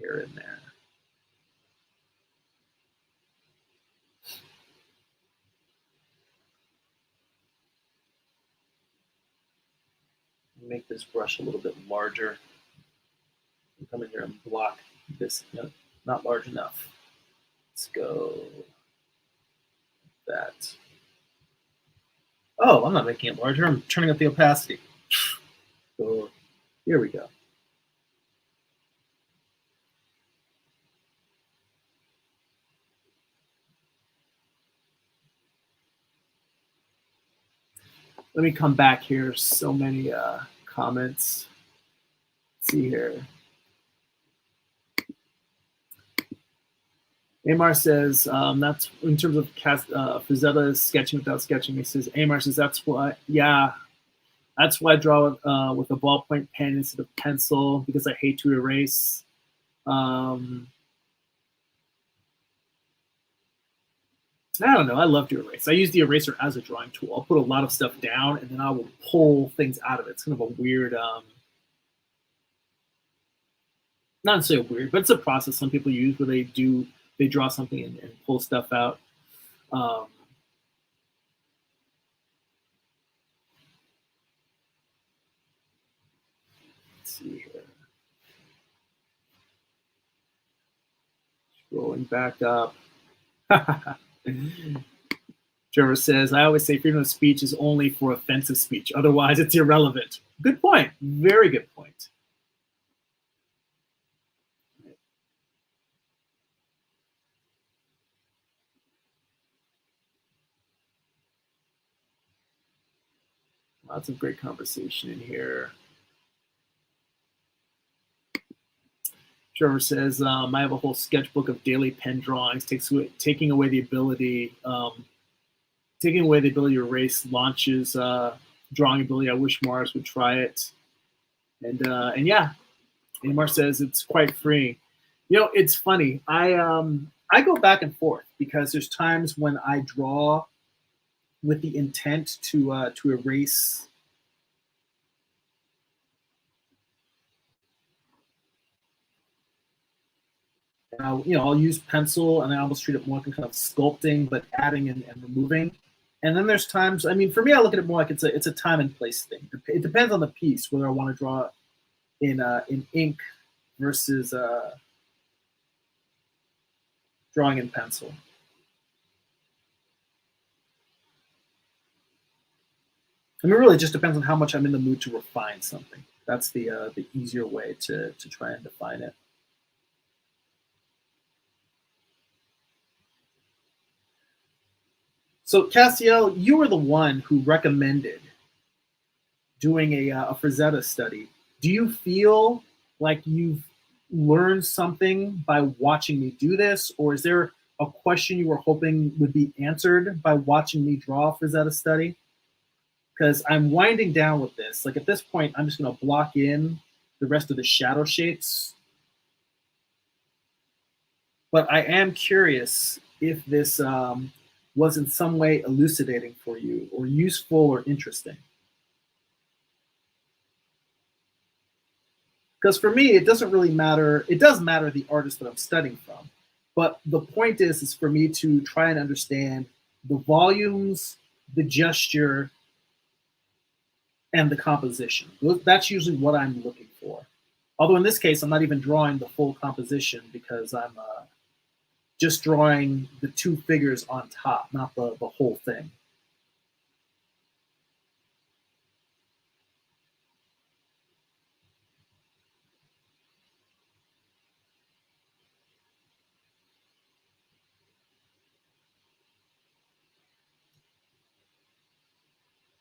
Hair in there. make this brush a little bit larger. Come in here and block this, not large enough. Let's go that. Oh, I'm not making it larger. I'm turning up the opacity. So here we go. Let me come back here. So many comments. Let's see here. Amar says that's in terms of Frazetta sketching without sketching. He says Amar says that's why, yeah, that's why I draw with a ballpoint pen instead of pencil, because I hate to erase. I don't know. I love to erase. I use the eraser as a drawing tool. I'll put a lot of stuff down, and then I will pull things out of it. It's kind of a weird, not necessarily weird, but it's a process some people use where they draw something and pull stuff out. Let's see here. Scrolling back up. Trevor says, I always say freedom of speech is only for offensive speech. Otherwise, it's irrelevant. Good point. Very good point. Lots of great conversation in here. Trevor says, I have a whole sketchbook of daily pen drawings, taking away the ability to erase launches drawing ability. I wish Mars would try it. And yeah, Amar says it's quite freeing. It's funny. I go back and forth because there's times when I draw with the intent to erase. I'll use pencil, and I almost treat it more like kind of sculpting, but adding and removing. And then there's times, for me, I look at it more like it's a time and place thing. It depends on the piece, whether I want to draw in ink versus drawing in pencil. It really just depends on how much I'm in the mood to refine something. That's the easier way to try and define it. So Cassiel, you were the one who recommended doing a Frazetta study. Do you feel like you've learned something by watching me do this, or is there a question you were hoping would be answered by watching me draw a Frazetta study? Because I'm winding down with this. Like at this point, I'm just going to block in the rest of the shadow shapes. But I am curious if this was in some way elucidating for you, or useful or interesting. Because for me, it doesn't really matter. It does matter the artist that I'm studying from. But the point is for me to try and understand the volumes, the gesture, and the composition. That's usually what I'm looking for. Although in this case, I'm not even drawing the full composition because I'm just drawing the two figures on top, not the whole thing.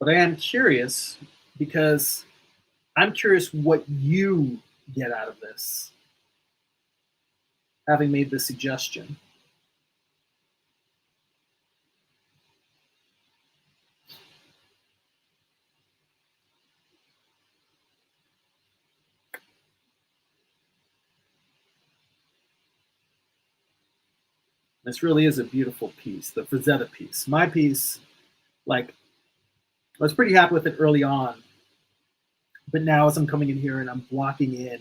But I am curious because I'm curious what you get out of this, having made this suggestion. This really is a beautiful piece, the Frazetta piece. My piece, like, I was pretty happy with it early on. But now as I'm coming in here and I'm blocking in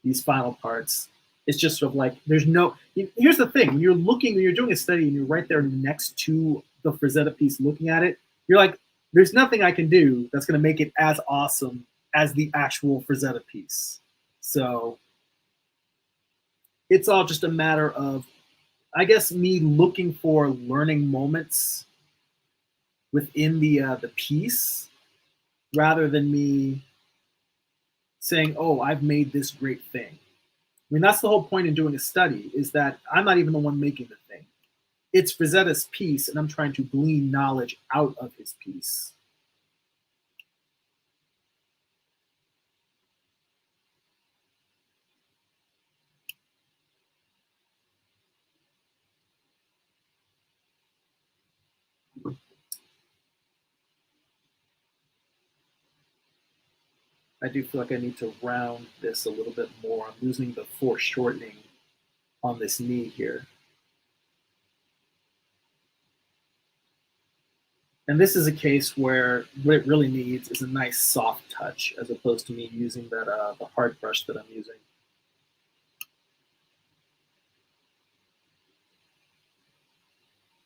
these final parts, it's just sort of like there's no. Here's the thing: when you're doing a study, and you're right there next to the Frazetta piece, looking at it, you're like, there's nothing I can do that's going to make it as awesome as the actual Frazetta piece. So it's all just a matter of, I guess, me looking for learning moments within the piece, rather than me saying, "Oh, I've made this great thing." I mean, that's the whole point in doing a study, is that I'm not even the one making the thing. It's Frazetta's piece, and I'm trying to glean knowledge out of his piece. I do feel like I need to round this a little bit more. I'm losing the foreshortening on this knee here. And this is a case where what it really needs is a nice soft touch, as opposed to me using that the hard brush that I'm using.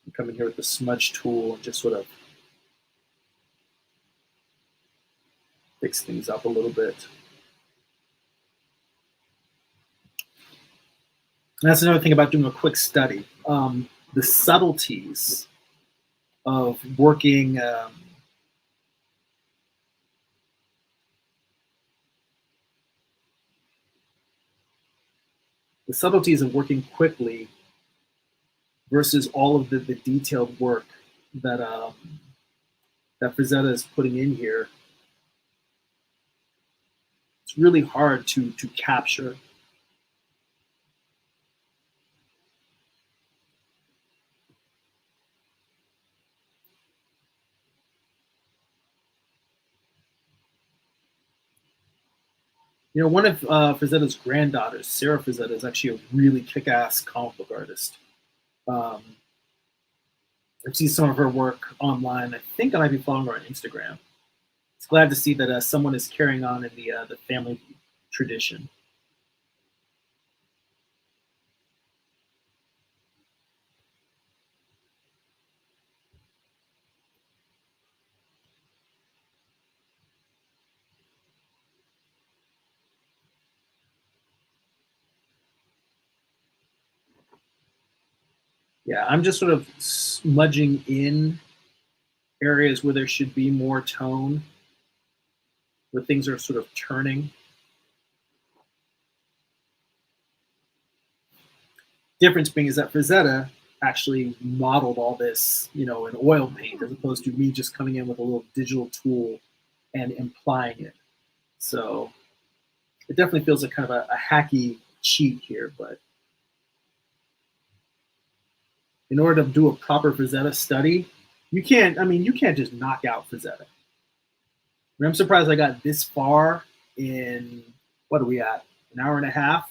I'm coming here with the smudge tool and just sort of fix things up a little bit. And that's another thing about doing a quick study. The subtleties of working quickly versus all of the detailed work that that Frazetta is putting in here. It's really hard to capture. You know, one of Frazetta's granddaughters, Sarah Frazetta, is actually a really kick-ass comic book artist. I've seen some of her work online. I think I might be following her on Instagram. It's glad to see that someone is carrying on in the family tradition. Yeah, I'm just sort of smudging in areas where there should be more tone, where things are sort of turning. Difference being is that Frazetta actually modeled all this, you know, in oil paint, as opposed to me just coming in with a little digital tool and implying it. So it definitely feels like kind of a hacky cheat here, but in order to do a proper Frazetta study, you can't, I mean, you can't just knock out Frazetta. I mean, I'm surprised I got this far in, what are we at, an hour and a half?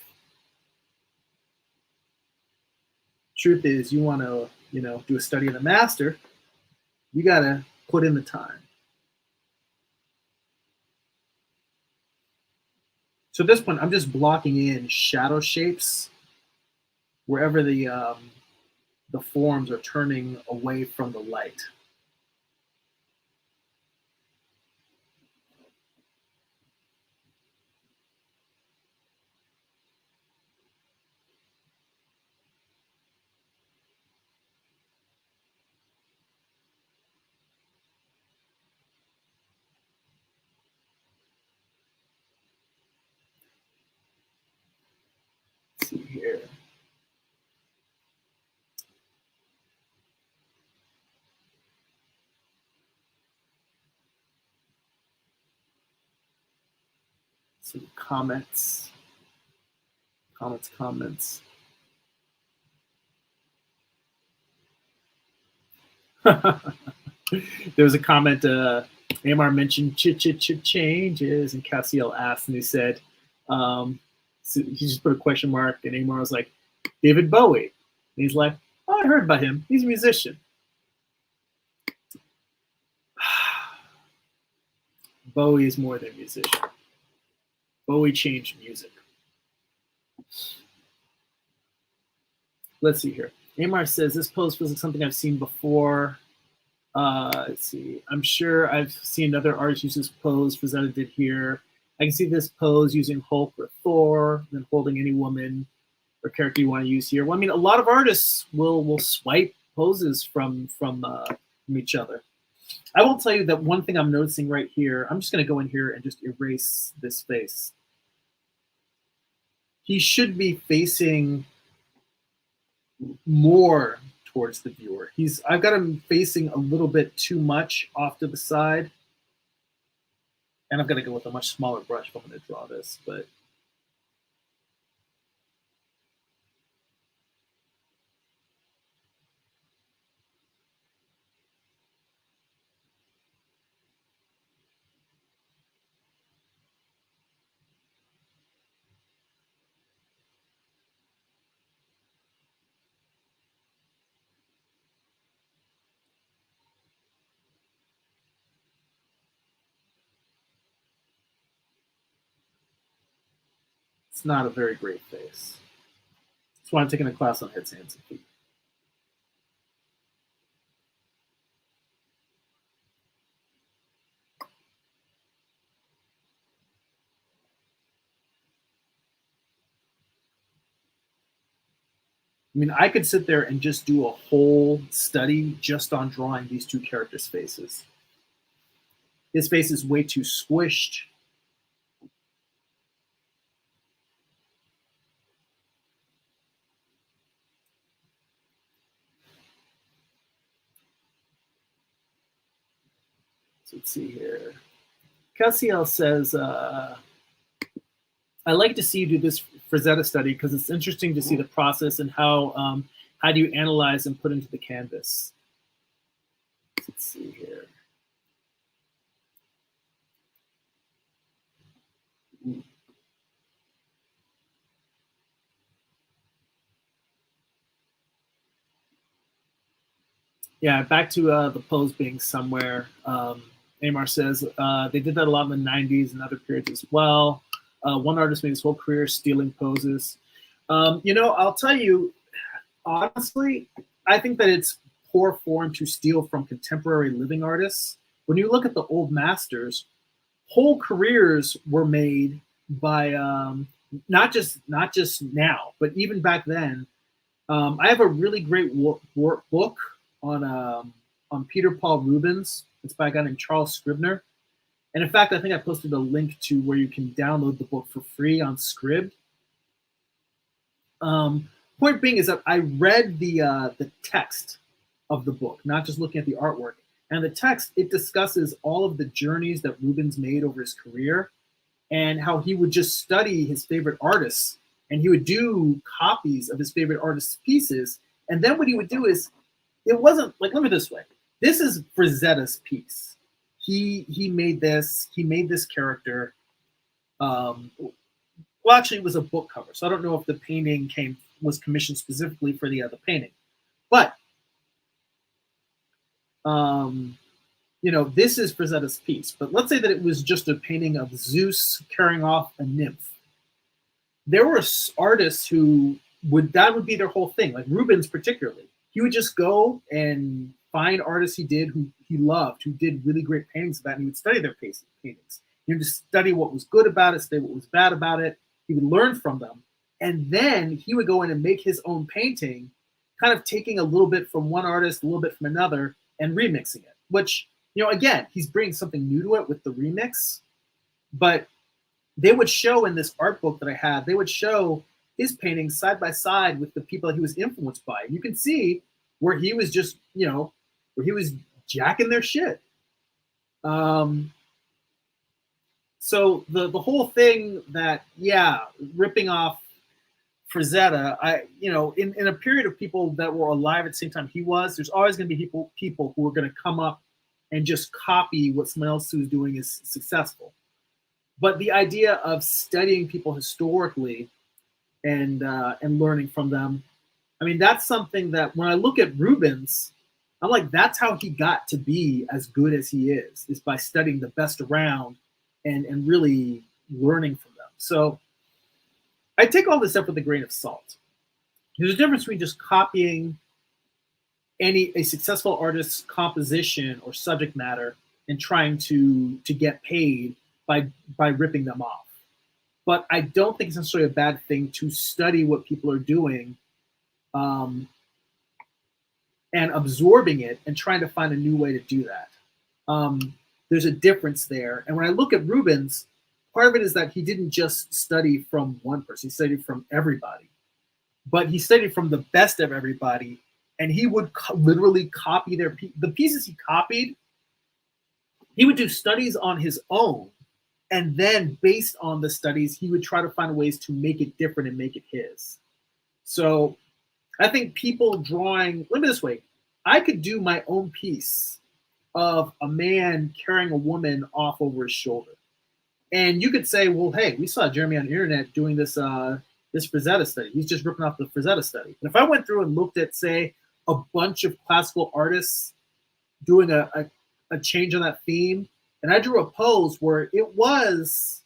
Truth is, you want to, you know, do a study of the master, you got to put in the time. So at this point, I'm just blocking in shadow shapes wherever the forms are turning away from the light. Let's see here. Some comments. Comments. There was a comment. Amar mentioned changes, and Cassiel asked, and he said, so he just put a question mark, and Amar was like, David Bowie. And he's like, oh, I heard about him. He's a musician. Bowie is more than a musician. Bowie changed music. Let's see here. Amar says, this pose feels like something I've seen before. Let's see. I'm sure I've seen another artist use this pose Frazetta did here. I can see this pose using Hulk or Thor, then holding any woman or character you want to use here. Well, I mean, a lot of artists will swipe poses from each other. I will tell you that one thing I'm noticing right here. I'm just going to go in here and just erase this face. He should be facing more towards the viewer. I've got him facing a little bit too much off to the side. And I'm going to go with a much smaller brush if I'm going to draw this, but it's not a very great face. That's why I'm taking a class on heads, hands, and feet. I mean, I could sit there and just do a whole study just on drawing these two characters' faces. His face is way too squished. So let's see here. Cassiel says, I like to see you do this Frazetta study because it's interesting to see the process and how do you analyze and put into the canvas. Let's see here. Yeah, back to the pose being somewhere. Amar says they did that a lot in the 90s and other periods as well. One artist made his whole career stealing poses. I'll tell you, honestly, I think that it's poor form to steal from contemporary living artists. When you look at the old masters, whole careers were made by not just now, but even back then. I have a really great book on Peter Paul Rubens. It's by a guy named Charles Scribner. And in fact, I think I posted a link to where you can download the book for free on Scribd. Point being is that I read the text of the book, not just looking at the artwork. And the text, it discusses all of the journeys that Rubens made over his career and how he would just study his favorite artists and he would do copies of his favorite artists' pieces. And then what he would do is, it wasn't like, let me this way. This is Frazetta's piece. He made this. He made this character. Well, actually, it was a book cover, so I don't know if the painting was commissioned specifically for the other painting. But this is Frazetta's piece. But let's say that it was just a painting of Zeus carrying off a nymph. There were artists who that would be their whole thing, like Rubens particularly. He would just go and find artists who he loved, who did really great paintings of that, and he would study their paintings. He would just study what was good about it, study what was bad about it. He would learn from them. And then he would go in and make his own painting, kind of taking a little bit from one artist, a little bit from another, and remixing it. Which, again, he's bringing something new to it with the remix. But they would show in this art book that I had, they would show his paintings side by side with the people that he was influenced by. You can see where he was just, where he was jacking their shit. So the whole thing that, ripping off Frazetta, in a period of people that were alive at the same time he was, there's always going to be people who are going to come up and just copy what someone else who's doing is successful. But the idea of studying people historically and learning from them, I mean, that's something that when I look at Rubens, I'm like, that's how he got to be as good as he is by studying the best around and really learning from them. So I take all this up with a grain of salt. There's a difference between just copying a successful artist's composition or subject matter and trying to get paid by ripping them off. But I don't think it's necessarily a bad thing to study what people are doing, and absorbing it and trying to find a new way to do that. There's a difference there. And when I look at Rubens, part of it is that he didn't just study from one person, he studied from everybody. But he studied from the best of everybody, and he would literally copy the pieces he copied. He would do studies on his own, and then based on the studies, he would try to find ways to make it different and make it his. So I think people drawing, let me this way, I could do my own piece of a man carrying a woman off over his shoulder. And you could say, well, hey, we saw Jeremy on the internet doing this this Frazetta study. He's just ripping off the Frazetta study. And if I went through and looked at, say, a bunch of classical artists doing a change on that theme, and I drew a pose where it was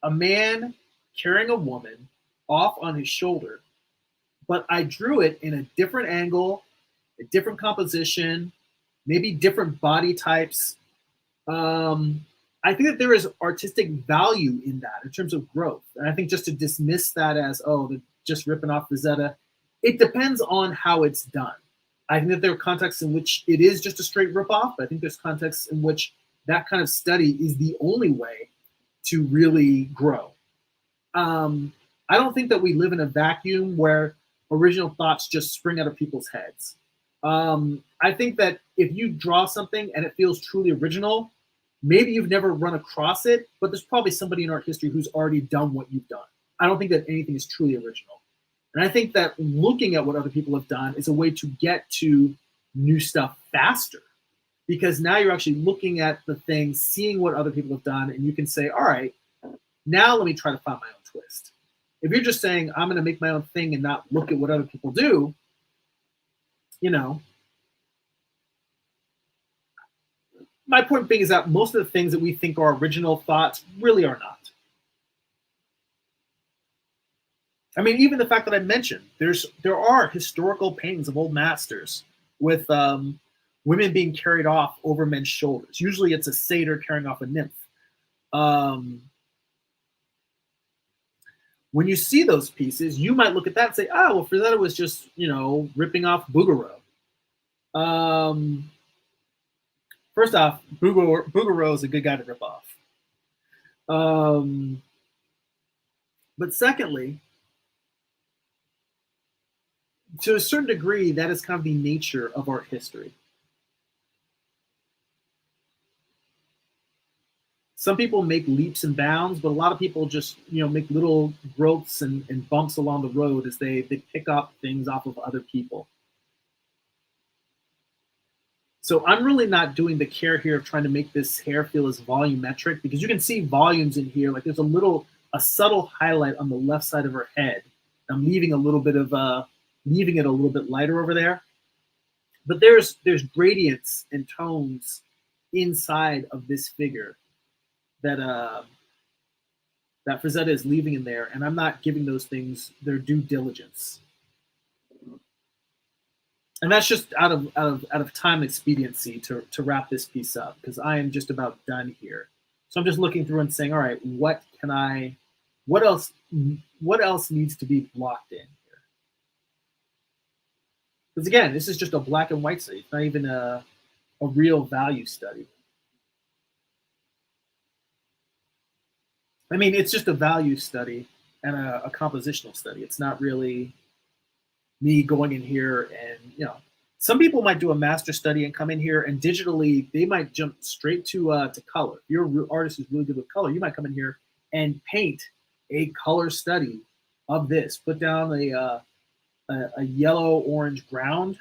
a man carrying a woman off on his shoulder, but I drew it in a different angle, a different composition, maybe different body types. I think that there is artistic value in that in terms of growth. And I think just to dismiss that as, oh, they're just ripping off Frazetta, it depends on how it's done. I think that there are contexts in which it is just a straight ripoff. I think there's contexts in which that kind of study is the only way to really grow. I don't think that we live in a vacuum where original thoughts just spring out of people's heads. I think that if you draw something and it feels truly original, maybe you've never run across it, but there's probably somebody in art history who's already done what you've done. I don't think that anything is truly original. And I think that looking at what other people have done is a way to get to new stuff faster, because now you're actually looking at the thing, seeing what other people have done, and you can say, all right, now let me try to find my own twist. If you're just saying, I'm going to make my own thing and not look at what other people do, you know, my point being is that most of the things that we think are original thoughts really are not. I mean, even the fact that I mentioned there are historical paintings of old masters with women being carried off over men's shoulders. Usually it's a satyr carrying off a nymph. When you see those pieces, you might look at that and say, oh, well, Frazetta was just, ripping off Bouguereau. First off, Bouguereau is a good guy to rip off. But secondly, to a certain degree, that is kind of the nature of art history. Some people make leaps and bounds, but a lot of people just, make little growths and bumps along the road as they pick up things off of other people. So I'm really not doing the care here of trying to make this hair feel as volumetric, because you can see volumes in here. Like there's a subtle highlight on the left side of her head. I'm leaving leaving it a little bit lighter over there. But there's gradients and tones inside of this figure that Frazetta is leaving in there, and I'm not giving those things their due diligence. And that's just out of time expediency to wrap this piece up, because I am just about done here. So I'm just looking through and saying, all right, what else needs to be blocked in here? Because again, this is just a black and white study. It's not even a real value study. I mean, it's just a value study and a compositional study. It's not really me going in here and, some people might do a master study and come in here and digitally, they might jump straight to color. If you're an artist who's really good with color, you might come in here and paint a color study of this. Put down a yellow-orange ground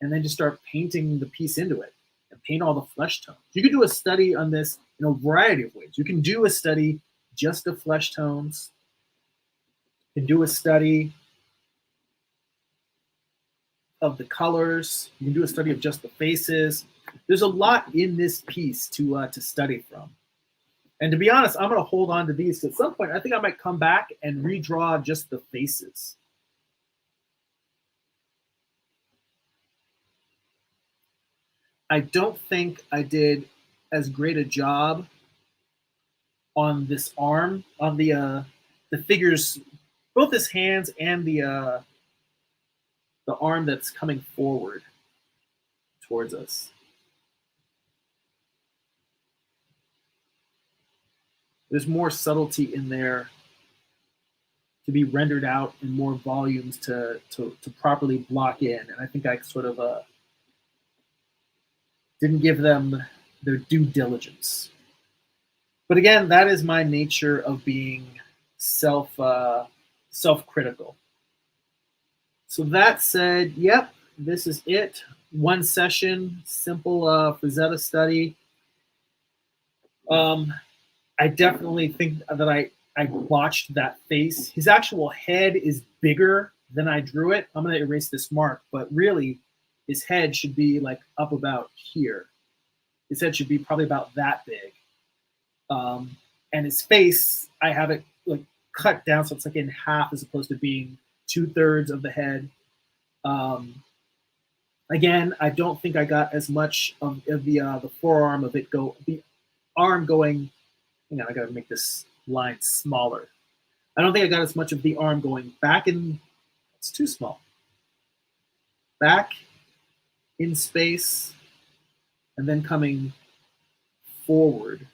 and then just start painting the piece into it and paint all the flesh tones. You can do a study on this in a variety of ways. You can do a study just of flesh tones. You can do a study of the colors. You can do a study of just the faces. There's a lot in this piece to study from. And to be honest, I'm going to hold on to these. At some point, I think I might come back and redraw just the faces. I don't think I did as great a job on this arm, on the figures, both his hands and the arm that's coming forward towards us. There's more subtlety in there to be rendered out in more volumes to properly block in. And I think I sort of didn't give them their due diligence. But again, that is my nature of being self-critical. So that said, yep, this is it. One session, simple Frazetta study. I definitely think that I botched that face. His actual head is bigger than I drew it. I'm going to erase this mark, but really his head should be like up about here. His head should be probably about that big. And his face, I have it like cut down so it's like in half as opposed to being 2/3 of the head. Again, I don't think I got as much of the forearm of it go, the arm going. Hang on, I got to make this line smaller. I don't think I got as much of the arm going back in. It's too small. Back in space, and then coming forward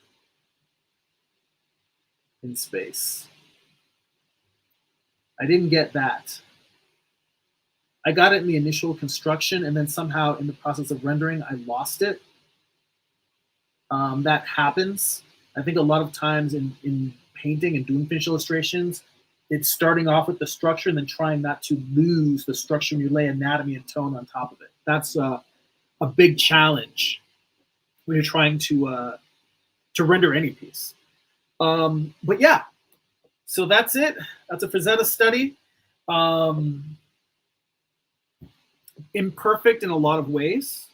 in space. I didn't get that. I got it in the initial construction, and then somehow in the process of rendering, I lost it. That happens. I think a lot of times in painting and doing finished illustrations, it's starting off with the structure and then trying not to lose the structure when you lay anatomy and tone on top of it. That's a big challenge when you're trying to render any piece. But yeah, so that's it. That's a Frazetta study. Imperfect in a lot of ways,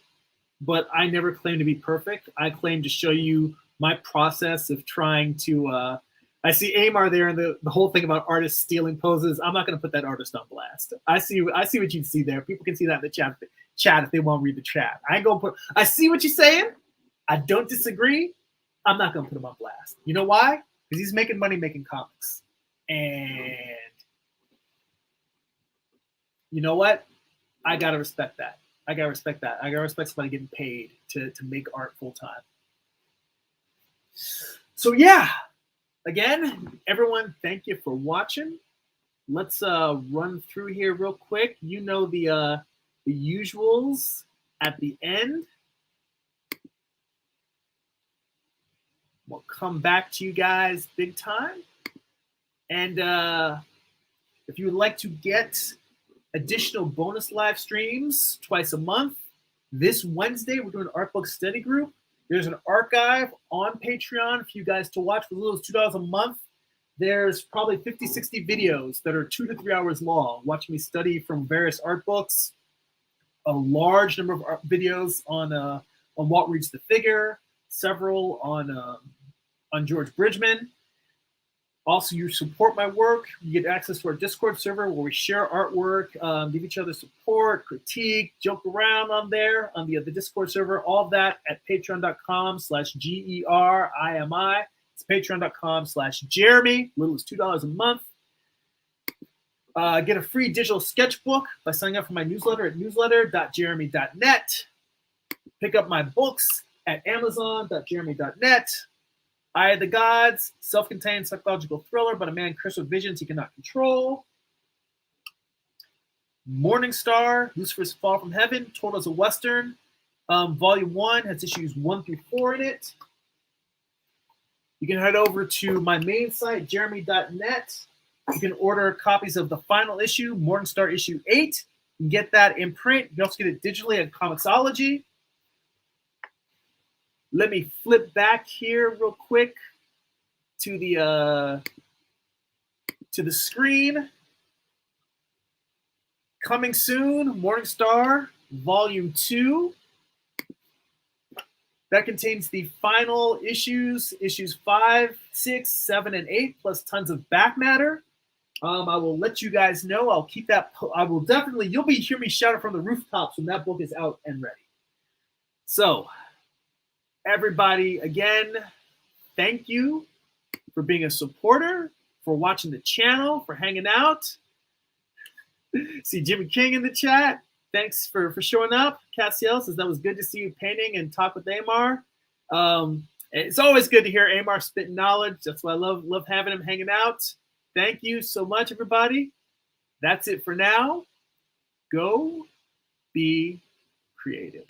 but I never claim to be perfect. I claim to show you my process of trying to. I see Amar there, and the whole thing about artists stealing poses. I'm not going to put that artist on blast. I see what you see there. People can see that in the chat if they want to read the chat. I ain't gonna put. I see what you're saying. I don't disagree. I'm not going to put him on blast. You know why? Because he's making money making comics, and you know what? I gotta respect that. I gotta respect that. I gotta respect somebody getting paid to make art full time. So yeah, again, everyone, thank you for watching. Let's run through here real quick. You know the usuals at the end. We'll come back to you guys big time. And if you would like to get additional bonus live streams twice a month, this Wednesday we're doing an art book study group. There's an archive on Patreon for you guys to watch for as little as $2 a month. There's probably 50, 60 videos that are 2 to 3 hours long, watching me study from various art books. A large number of art videos on Walt Reads the Figure, several on George Bridgman. Also, you support my work. You get access to our Discord server where we share artwork, give each other support, critique, joke around on there on the Discord server. All of that at patreon.com/GERIMI. It's patreon.com/Jeremy. Little as $2 a month. Get a free digital sketchbook by signing up for my newsletter at newsletter.jeremy.net. Pick up my books at amazon.jeremy.net. Eye of the Gods, self-contained psychological thriller about a man cursed with visions he cannot control. Morning Star, Lucifer's Fall from Heaven, told as a Western. Volume 1 has issues 1 through 4 in it. You can head over to my main site, jeremy.net. You can order copies of the final issue, Morning Star issue 8. You can get that in print. You can also get it digitally at Comixology. Let me flip back here real quick to the screen. Coming soon, Morning Star Volume 2. That contains the final issues 5, 6, 7, and 8, plus tons of back matter. I will let you guys know. I'll keep that. I will definitely. You'll be hearing me shout it from the rooftops when that book is out and ready. So, everybody, again, thank you for being a supporter, for watching the channel, for hanging out. See Jimmy King in the chat. Thanks for showing up. Cassiel says that was good to see you painting and talk with Amar. It's always good to hear Amar spit knowledge. That's why I love having him hanging out. Thank you so much, everybody. That's it for now. Go be creative.